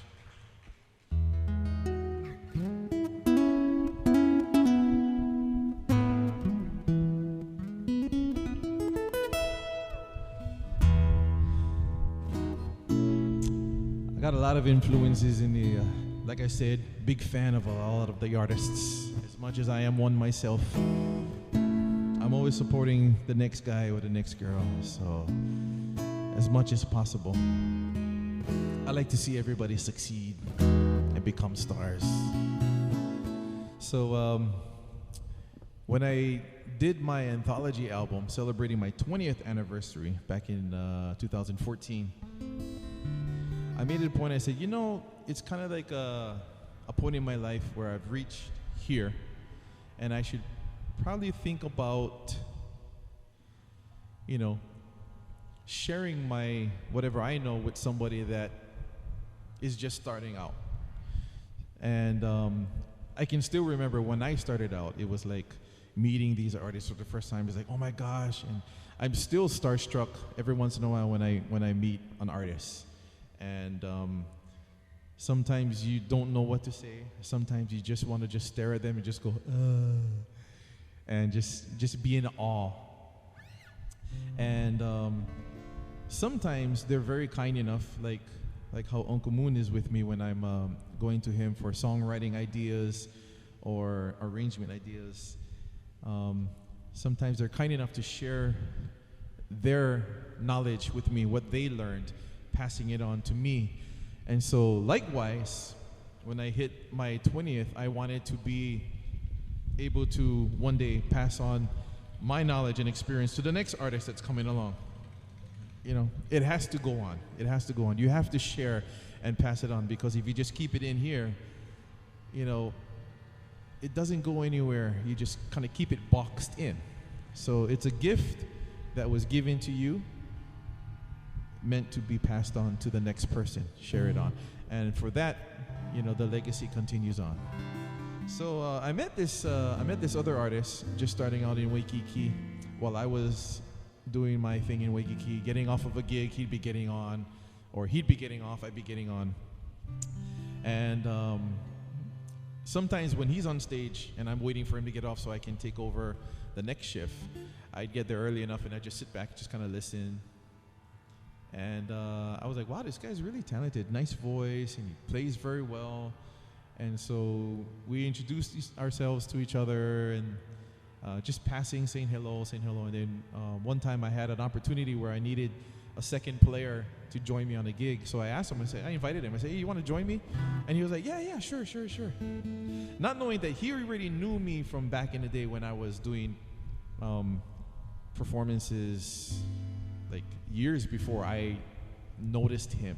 I got a lot of influences in the, like I said, big fan of a lot of the artists. As much as I am one myself, I'm always supporting the next guy or the next girl. So, as much as possible, I like to see everybody succeed and become stars. So, when I did my anthology album celebrating my 20th anniversary back in 2014, I made it a point. I said, you know, it's kind of like a point in my life where I've reached here, and I should probably think about, you know, sharing my whatever I know with somebody that is just starting out. And I can still remember when I started out, it was like meeting these artists for the first time. It's like, oh my gosh, and I'm still starstruck every once in a while when I meet an artist. And sometimes you don't know what to say. Sometimes you just want to just stare at them and just go, and just be in awe. And sometimes they're very kind enough, like how Uncle Moon is with me when I'm going to him for songwriting ideas or arrangement ideas. Sometimes they're kind enough to share their knowledge with me, what they learned, passing it on to me. And so likewise, when I hit my 20th, I wanted to be able to one day pass on my knowledge and experience to the next artist that's coming along. You know, it has to go on. It has to go on. You have to share and pass it on, because if you just keep it in here, you know, it doesn't go anywhere. You just kind of keep it boxed in. So it's a gift that was given to you, meant to be passed on to the next person. Share it on. And for that, you know, the legacy continues on. So I met this other artist just starting out in Waikiki while I was doing my thing in Waikiki, getting off of a gig. He'd be getting on, or he'd be getting off, I'd be getting on. And sometimes when he's on stage and I'm waiting for him to get off so I can take over the next shift, I'd get there early enough and I'd just sit back, just kind of listen. And I was like, wow, this guy's really talented, nice voice, and he plays very well. And so we introduced ourselves to each other, and just passing, saying hello. And then one time I had an opportunity where I needed a second player to join me on a gig. So I asked him, I invited him. I said, hey, you want to join me? And he was like, yeah, sure. Not knowing that he already knew me from back in the day when I was doing performances like years before I noticed him.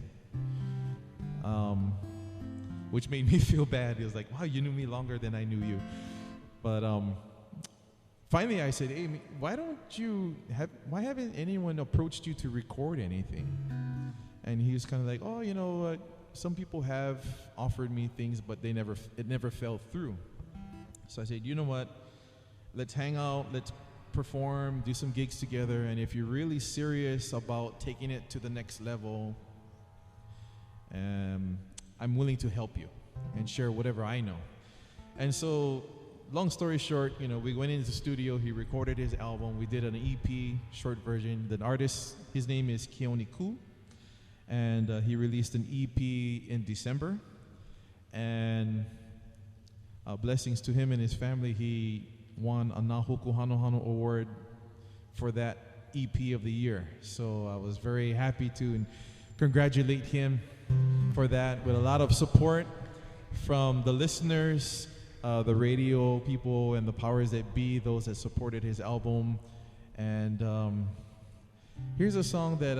Which made me feel bad. He was like, wow, you knew me longer than I knew you. But finally I said, hey, why haven't anyone approached you to record anything? And he was kind of like, oh, you know, some people have offered me things, but it never fell through. So I said, you know what? Let's hang out, let's perform, do some gigs together, and if you're really serious about taking it to the next level, I'm willing to help you and share whatever I know. And so, long story short, you know, we went into the studio, he recorded his album, we did an EP, short version. The artist, his name is Keone Ku, and he released an EP in December. And blessings to him and his family, he won a Nahoku Hanohano Award for that EP of the year. So I was very happy to congratulate him for that, with a lot of support from the listeners, the radio people, and the powers that be, those that supported his album. And here's a song that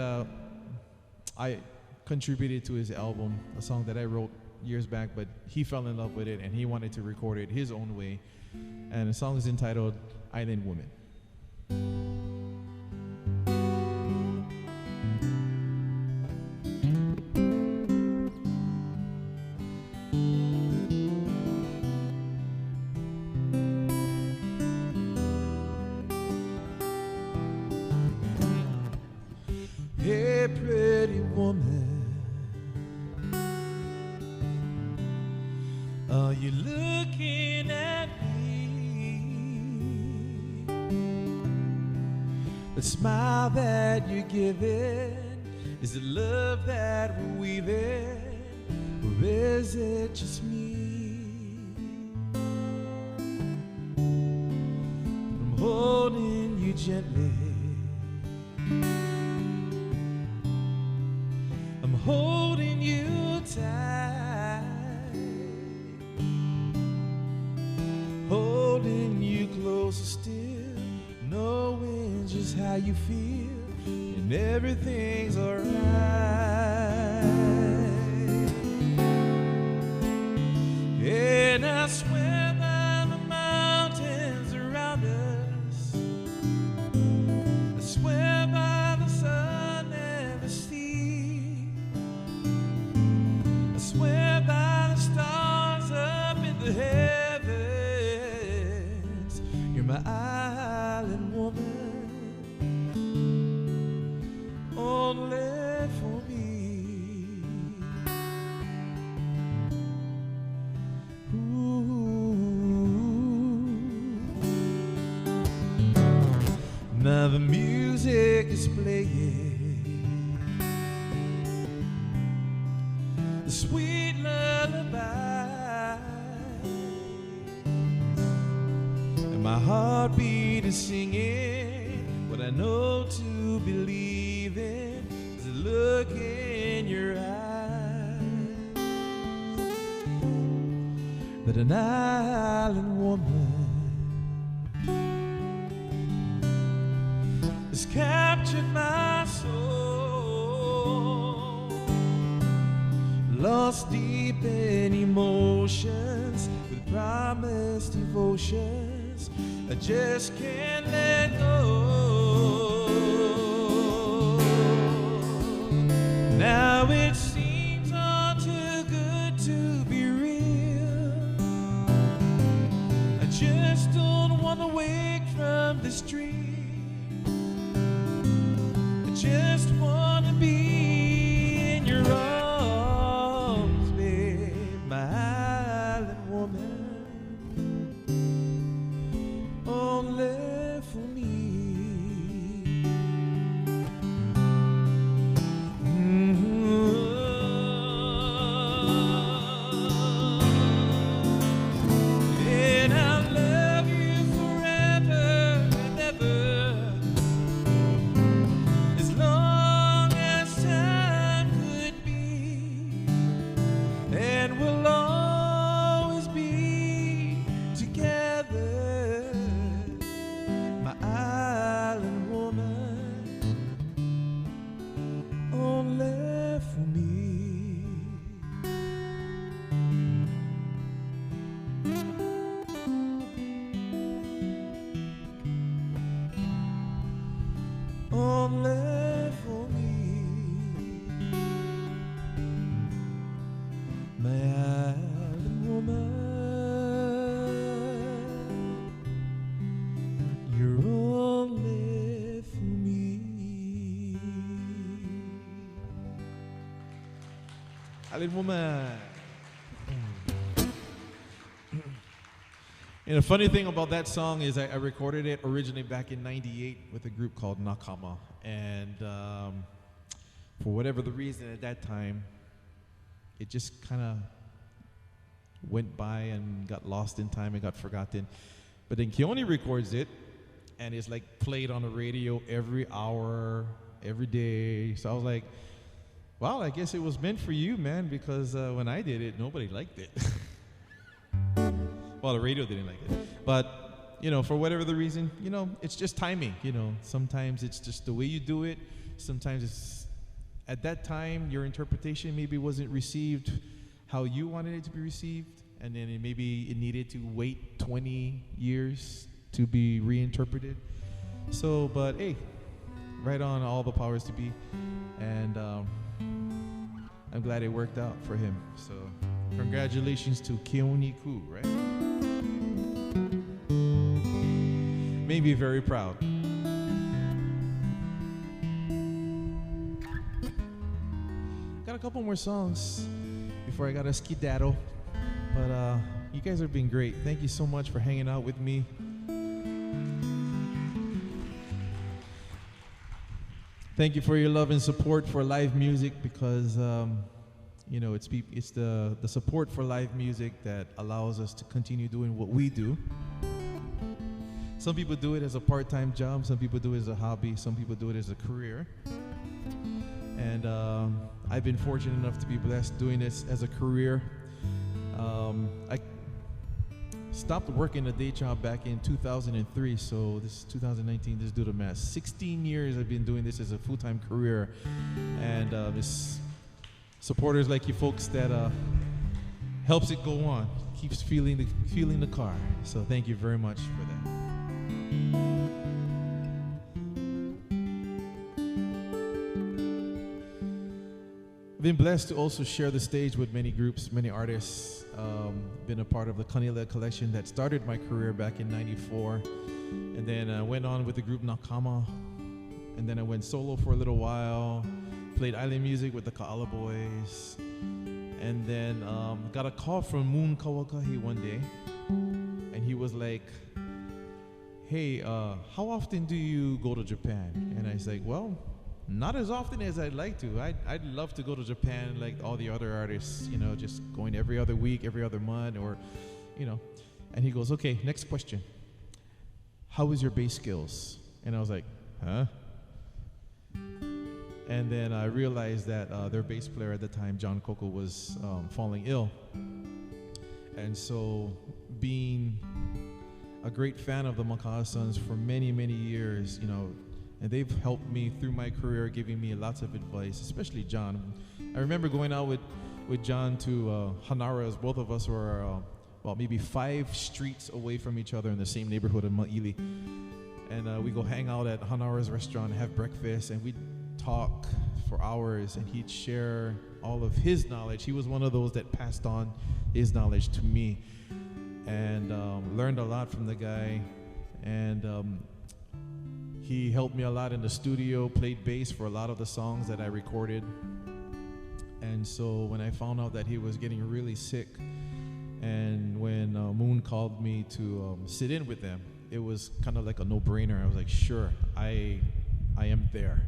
I contributed to his album, a song that I wrote years back, but he fell in love with it and he wanted to record it his own way. And the song is entitled Island Woman. Hey, pretty woman, are you looking at me? The smile that you're giving, is it love that we're weaving, or is it just me? I'm holding you gently, I'm holding you tight, holding you close you feel, and everything's alright. And I swear by the mountains around us, I swear by the sun and the sea, I swear by the stars up in the heavens, you're my island woman, only for me. Now the music is playing the sweet lullaby, and my heartbeat is singing what I know to believe in is the look in your eyes, that an island woman has captured my soul, lost deep in emotions with promised devotions I just can't let go. Now it seems all too good to be real. I just don't want to wake from this dream. Just wanna be in your arms, babe, my island woman, only for me. And I'll love you forever and ever, and we'll always be together, my island woman, only for me. Only for me. My island woman, you're only for me. Island woman. And the funny thing about that song is I recorded it originally back in '98 with a group called Nakama, and for whatever the reason at that time, it just kind of went by and got lost in time and got forgotten. But then Keone records it, and it's like played on the radio every hour, every day. So I was like, well, I guess it was meant for you, man, because when I did it, nobody liked it. Well, the radio didn't like it. But, you know, for whatever the reason, you know, it's just timing, you know. Sometimes it's just the way you do it. Sometimes it's, at that time, your interpretation maybe wasn't received how you wanted it to be received, and then maybe it needed to wait 20 years to be reinterpreted. So, but hey, right on, all the powers to be, and I'm glad it worked out for him. So, congratulations to Keone Ku, right? Made me very proud. Got a couple more songs before I gotta skedaddle, but you guys have been great. Thank you so much for hanging out with me. Thank you for your love and support for live music, because you know, it's the support for live music that allows us to continue doing what we do. Some people do it as a part-time job, some people do it as a hobby, some people do it as a career. And I've been fortunate enough to be blessed doing this as a career. stopped working a day job back in 2003. So this is 2019. Just do the math. 16 years I've been doing this as a full-time career, and it's supporters like you folks that helps it go on, keeps fueling the car. So thank you very much for that. I've been blessed to also share the stage with many groups, many artists. Been a part of the Kailua collection that started my career back in '94, and then I went on with the group Nakama, and then I went solo for a little while, played island music with the Kaala Boys, and then got a call from Moon Kawakahi one day, and he was like, hey, how often do you go to Japan? And I was like, well, not as often as I'd like to. I'd love to go to Japan like all the other artists, you know, just going every other week, every other month, or, you know. And he goes, okay, next question. How is your bass skills? And I was like, huh? And then I realized that their bass player at the time, John Coco, was falling ill. And so being a great fan of the Makaha Sons for many, many years, you know, and they've helped me through my career, giving me lots of advice, especially John. I remember going out with John to Hanara, as both of us were about maybe 5 streets away from each other in the same neighborhood in Ma'ili. And we go hang out at Hanara's restaurant, have breakfast, and we'd talk for hours, and he'd share all of his knowledge. He was one of those that passed on his knowledge to me, and learned a lot from the guy. And he helped me a lot in the studio, played bass for a lot of the songs that I recorded. And so when I found out that he was getting really sick, and when Moon called me to sit in with them, it was kind of like a no-brainer. I was like, sure, I am there.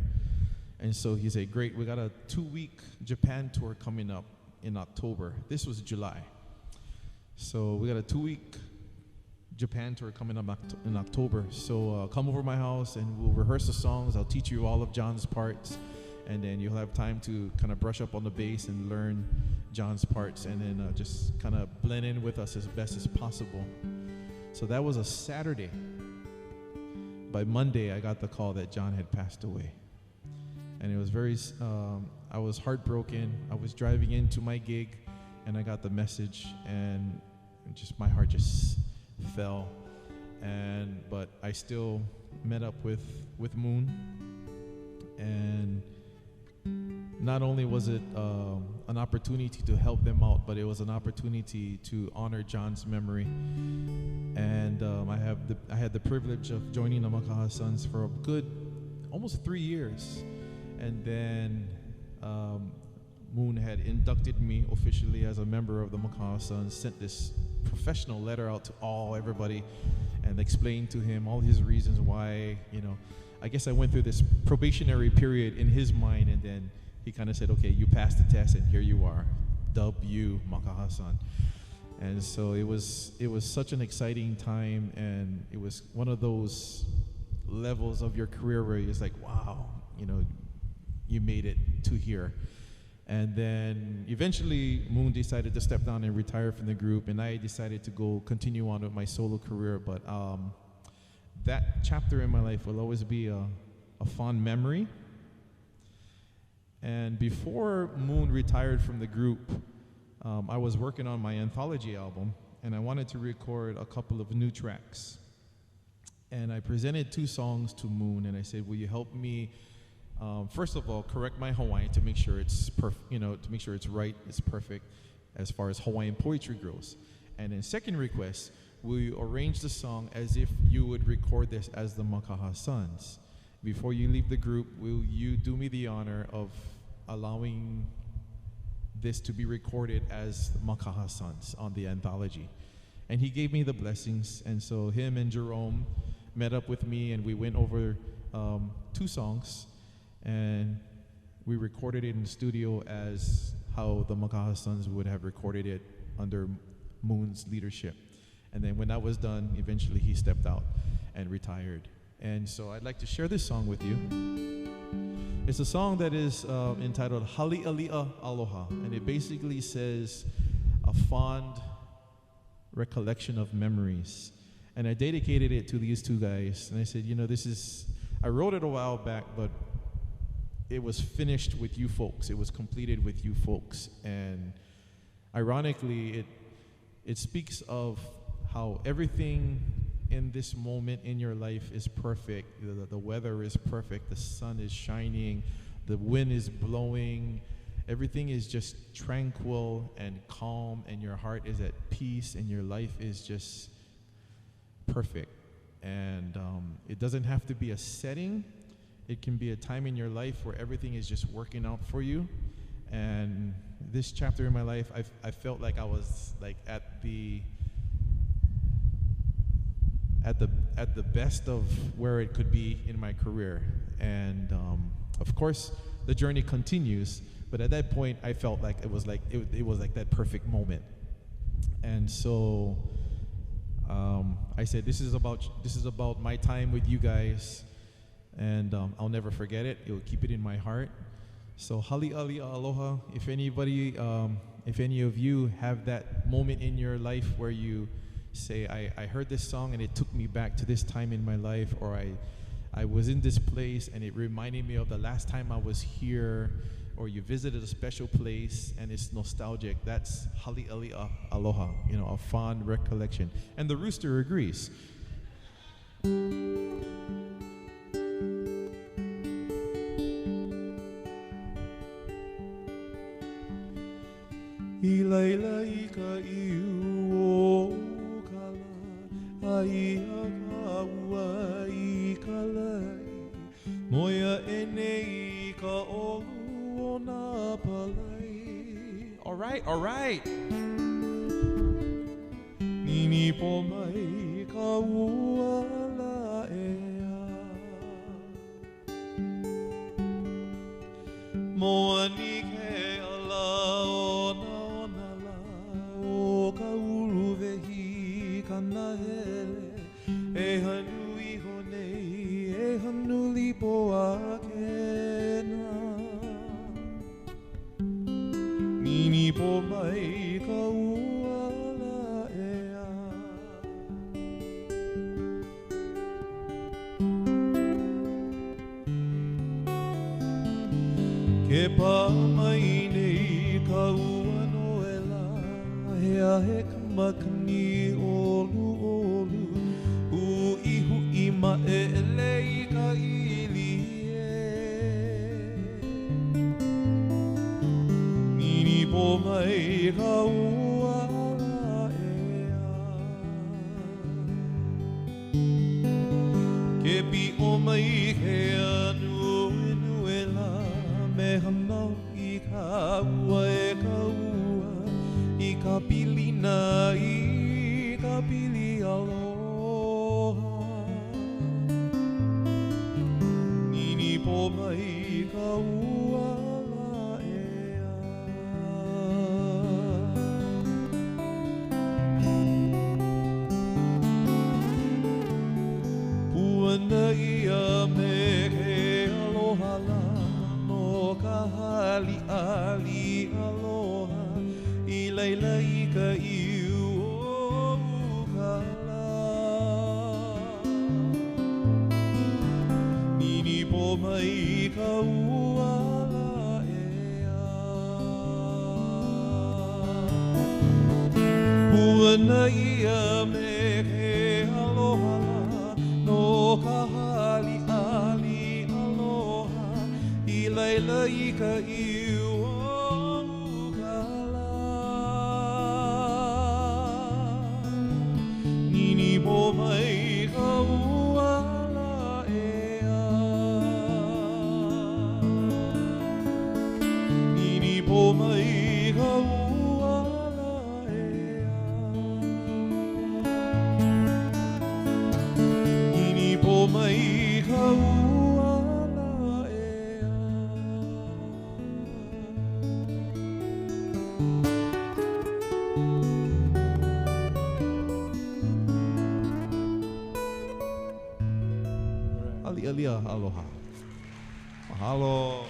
And so he said, great, we got a 2-week Japan tour coming up in October. This was July. So we got a 2-week Japan tour coming up in October. So come over to my house and we'll rehearse the songs. I'll teach you all of John's parts, and then you'll have time to kind of brush up on the bass and learn John's parts, and then just kind of blend in with us as best as possible. So that was a Saturday. By Monday, I got the call that John had passed away. And it was very, I was heartbroken. I was driving into my gig, and I got the message, and just my heart just fell. But I still met up with Moon, and not only was it an opportunity to help them out, but it was an opportunity to honor John's memory. And I had the privilege of joining the Makaha Sons for a good almost 3 years. And then Moon had inducted me officially as a member of the Makaha Sons, sent this professional letter out to everybody, and explained to him all his reasons why, you know. I guess I went through this probationary period in his mind, and then he kind of said, okay, you passed the test, and here you are, W Makaha San. And so it was such an exciting time, and it was one of those levels of your career where it's like, wow, you know, you made it to here. And then eventually Moon decided to step down and retire from the group, and I decided to continue on with my solo career. But that chapter in my life will always be a fond memory. And before Moon retired from the group, I was working on my anthology album, and I wanted to record a couple of new tracks. And I presented 2 songs to Moon, and I said, will you help me, first of all, correct my Hawaiian to make sure it's to make sure it's right, it's perfect as far as Hawaiian poetry goes. And then second request, will you arrange the song as if you would record this as the Makaha Sons? Before you leave the group, will you do me the honor of allowing this to be recorded as Makaha Sons on the anthology? And he gave me the blessings, and so him and Jerome met up with me, and we went over 2 songs, and we recorded it in the studio as how the Makaha Sons would have recorded it under Moon's leadership. And then when that was done, eventually he stepped out and retired. And so I'd like to share this song with you. It's a song that is entitled Hali'ali'a Aloha, and it basically says a fond recollection of memories. And I dedicated it to these two guys. And I said, you know, I wrote it a while back, but it was finished with you folks. It was completed with you folks. And ironically, it speaks of how everything in this moment in your life is perfect. The weather is perfect. The sun is shining. The wind is blowing. Everything is just tranquil and calm, and your heart is at peace, and your life is just perfect. And it doesn't have to be a setting. It can be a time in your life where everything is just working out for you. And this chapter in my life, I felt like I was like at the best of where it could be in my career. And of course, the journey continues. But at that point, I felt like it was like that perfect moment. And so I said, this is about my time with you guys, and I'll never forget it. It will keep it in my heart. So hali alia aloha. If any of you have that moment in your life where you say, I heard this song and it took me back to this time in my life, or I was in this place and it reminded me of the last time I was here, or you visited a special place and it's nostalgic, that's hali alia aloha, you know, a fond recollection. And the rooster agrees. I laila I ka iu o kala, ai a ka ua I ka lai, moia e nei ka olu o nā palai. All right. Nini po mai ka ua la ea, moa ni ke ala o na la, o ka ulu vehi kana hele, e hanu iho nei, e hanu lipo a kena. Nini po mai ka ua la ea, ke pā mai nei ka ua noela, hea he kamakani olu olu, u ihu I ma e elei ka ili e. Nini po mai ka ua la ea, ke pi o mai he anu enuela, me hanau I ka ua e ka ua, I ka pilina I ka pili aloha. Nini po mai ka ua la ea, puana ia me ke aloha la, no ka hali ali aloha, I laila I ka iu o ukala. Nini po mai ka ua la ea, puana ia me ke aloha la, no ka hali ali aloha, I laila I ka iu o ukala. Nini po mai ka ua la ea, nini po mai ka ua la ea, nini po mai ka ua la ea. Ali alia aloha. Mahalo.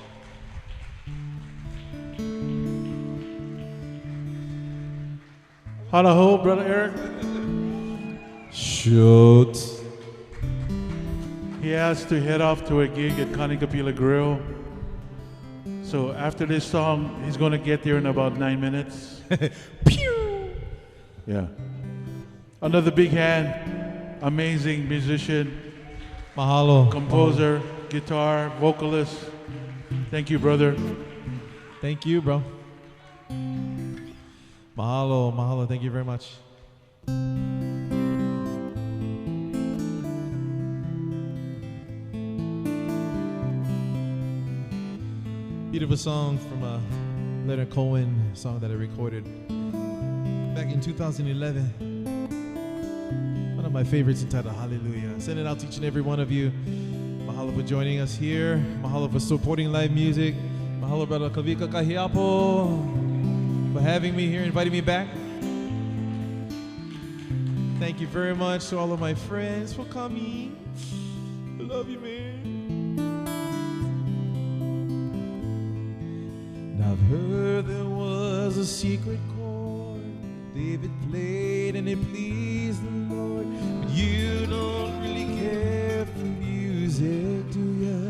Halaho, Brother Eric. Shoot. He has to head off to a gig at Kanikapila Grill. So after this song, he's going to get there in about 9 minutes. Pew! Yeah. Another big hand, amazing musician, Mahalo. composer, guitar, vocalist. Thank you, brother. Thank you, bro. Mahalo, mahalo. Thank you very much. Beautiful song from Leonard Cohen, a song that I recorded back in 2011. One of my favorites entitled Hallelujah. Send it out to each and every one of you. Mahalo for joining us here. Mahalo for supporting live music. Mahalo, Brother Kavika Kahiapo, for having me here, inviting me back. Thank you very much to all of my friends for coming. I love you, man. I've heard there was a secret chord David played and it pleased the Lord. But you don't really care for music, do ya?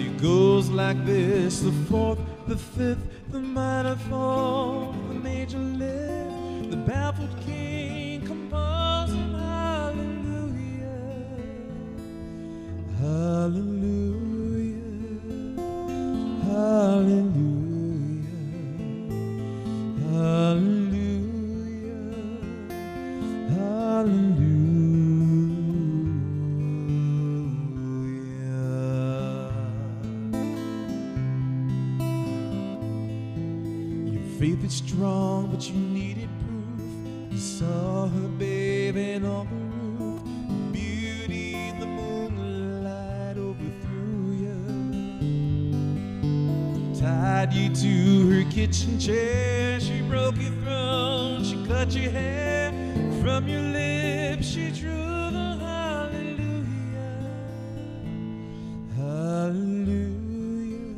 It goes like this: the fourth, the fifth, the minor fall, the major lift, the baffled king composing hallelujah, hallelujah. Hallelujah, hallelujah, hallelujah. Your faith is strong, but you needed proof. You saw her babe and on the roof, beauty in the moonlight overthrew you. Tied you to her kitchen chair, she broke your throat, she cut your hair. From your lips she drew the hallelujah, hallelujah,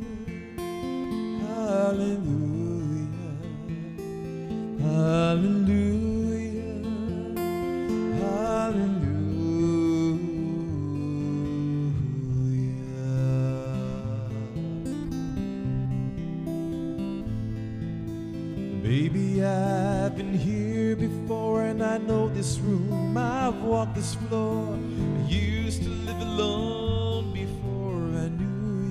hallelujah, hallelujah, hallelujah. Baby, I've been here before and I know this room. I've walked this floor. I used to live alone before I knew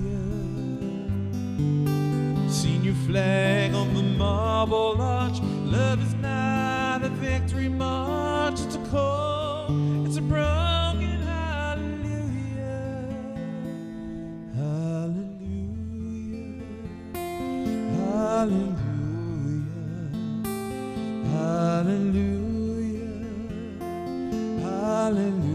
you. Seen your flag on the marble arch. Love is not a victory march. It's a call, it's a broken hallelujah, hallelujah, hallelujah. Hallelujah, hallelujah.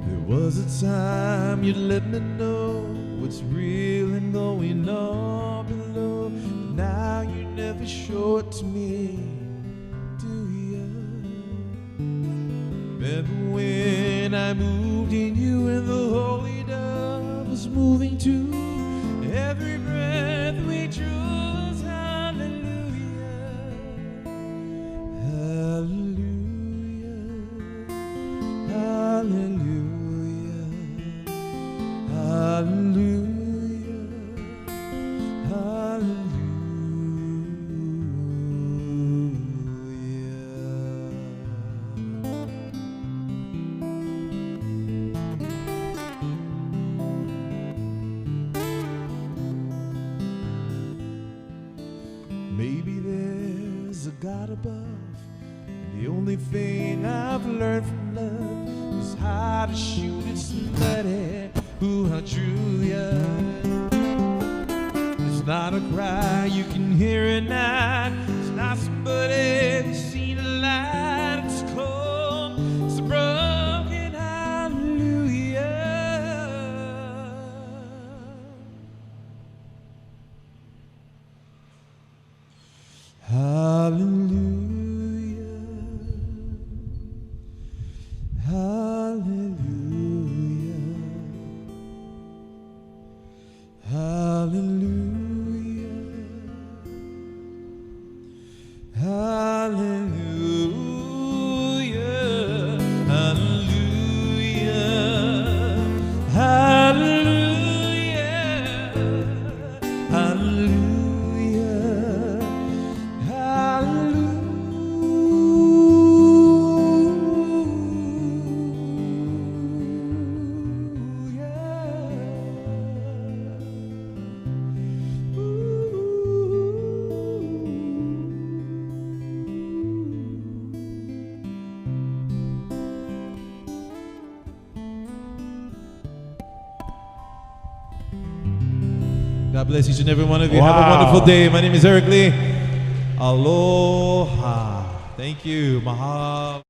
There was a time you'd let me know what's real and going on below. But now you never show it to me, do ya? Remember when I moved in you and the holy dove was moving too? Every breath we drew was hallelujah, hallelujah, hallelujah, hallelujah, hallelujah. Maybe there's a God above, and the only thing I've learned from love is how to shoot at somebody who outdrew ya. It's not a cry you can hear at night. It's not somebody who's seen a light. It's cold, it's a broken hallelujah. Hallelujah, hallelujah, God bless each and every one of you. Wow. Have a wonderful day. My name is Eric Lee. Aloha. Thank you. Mahalo.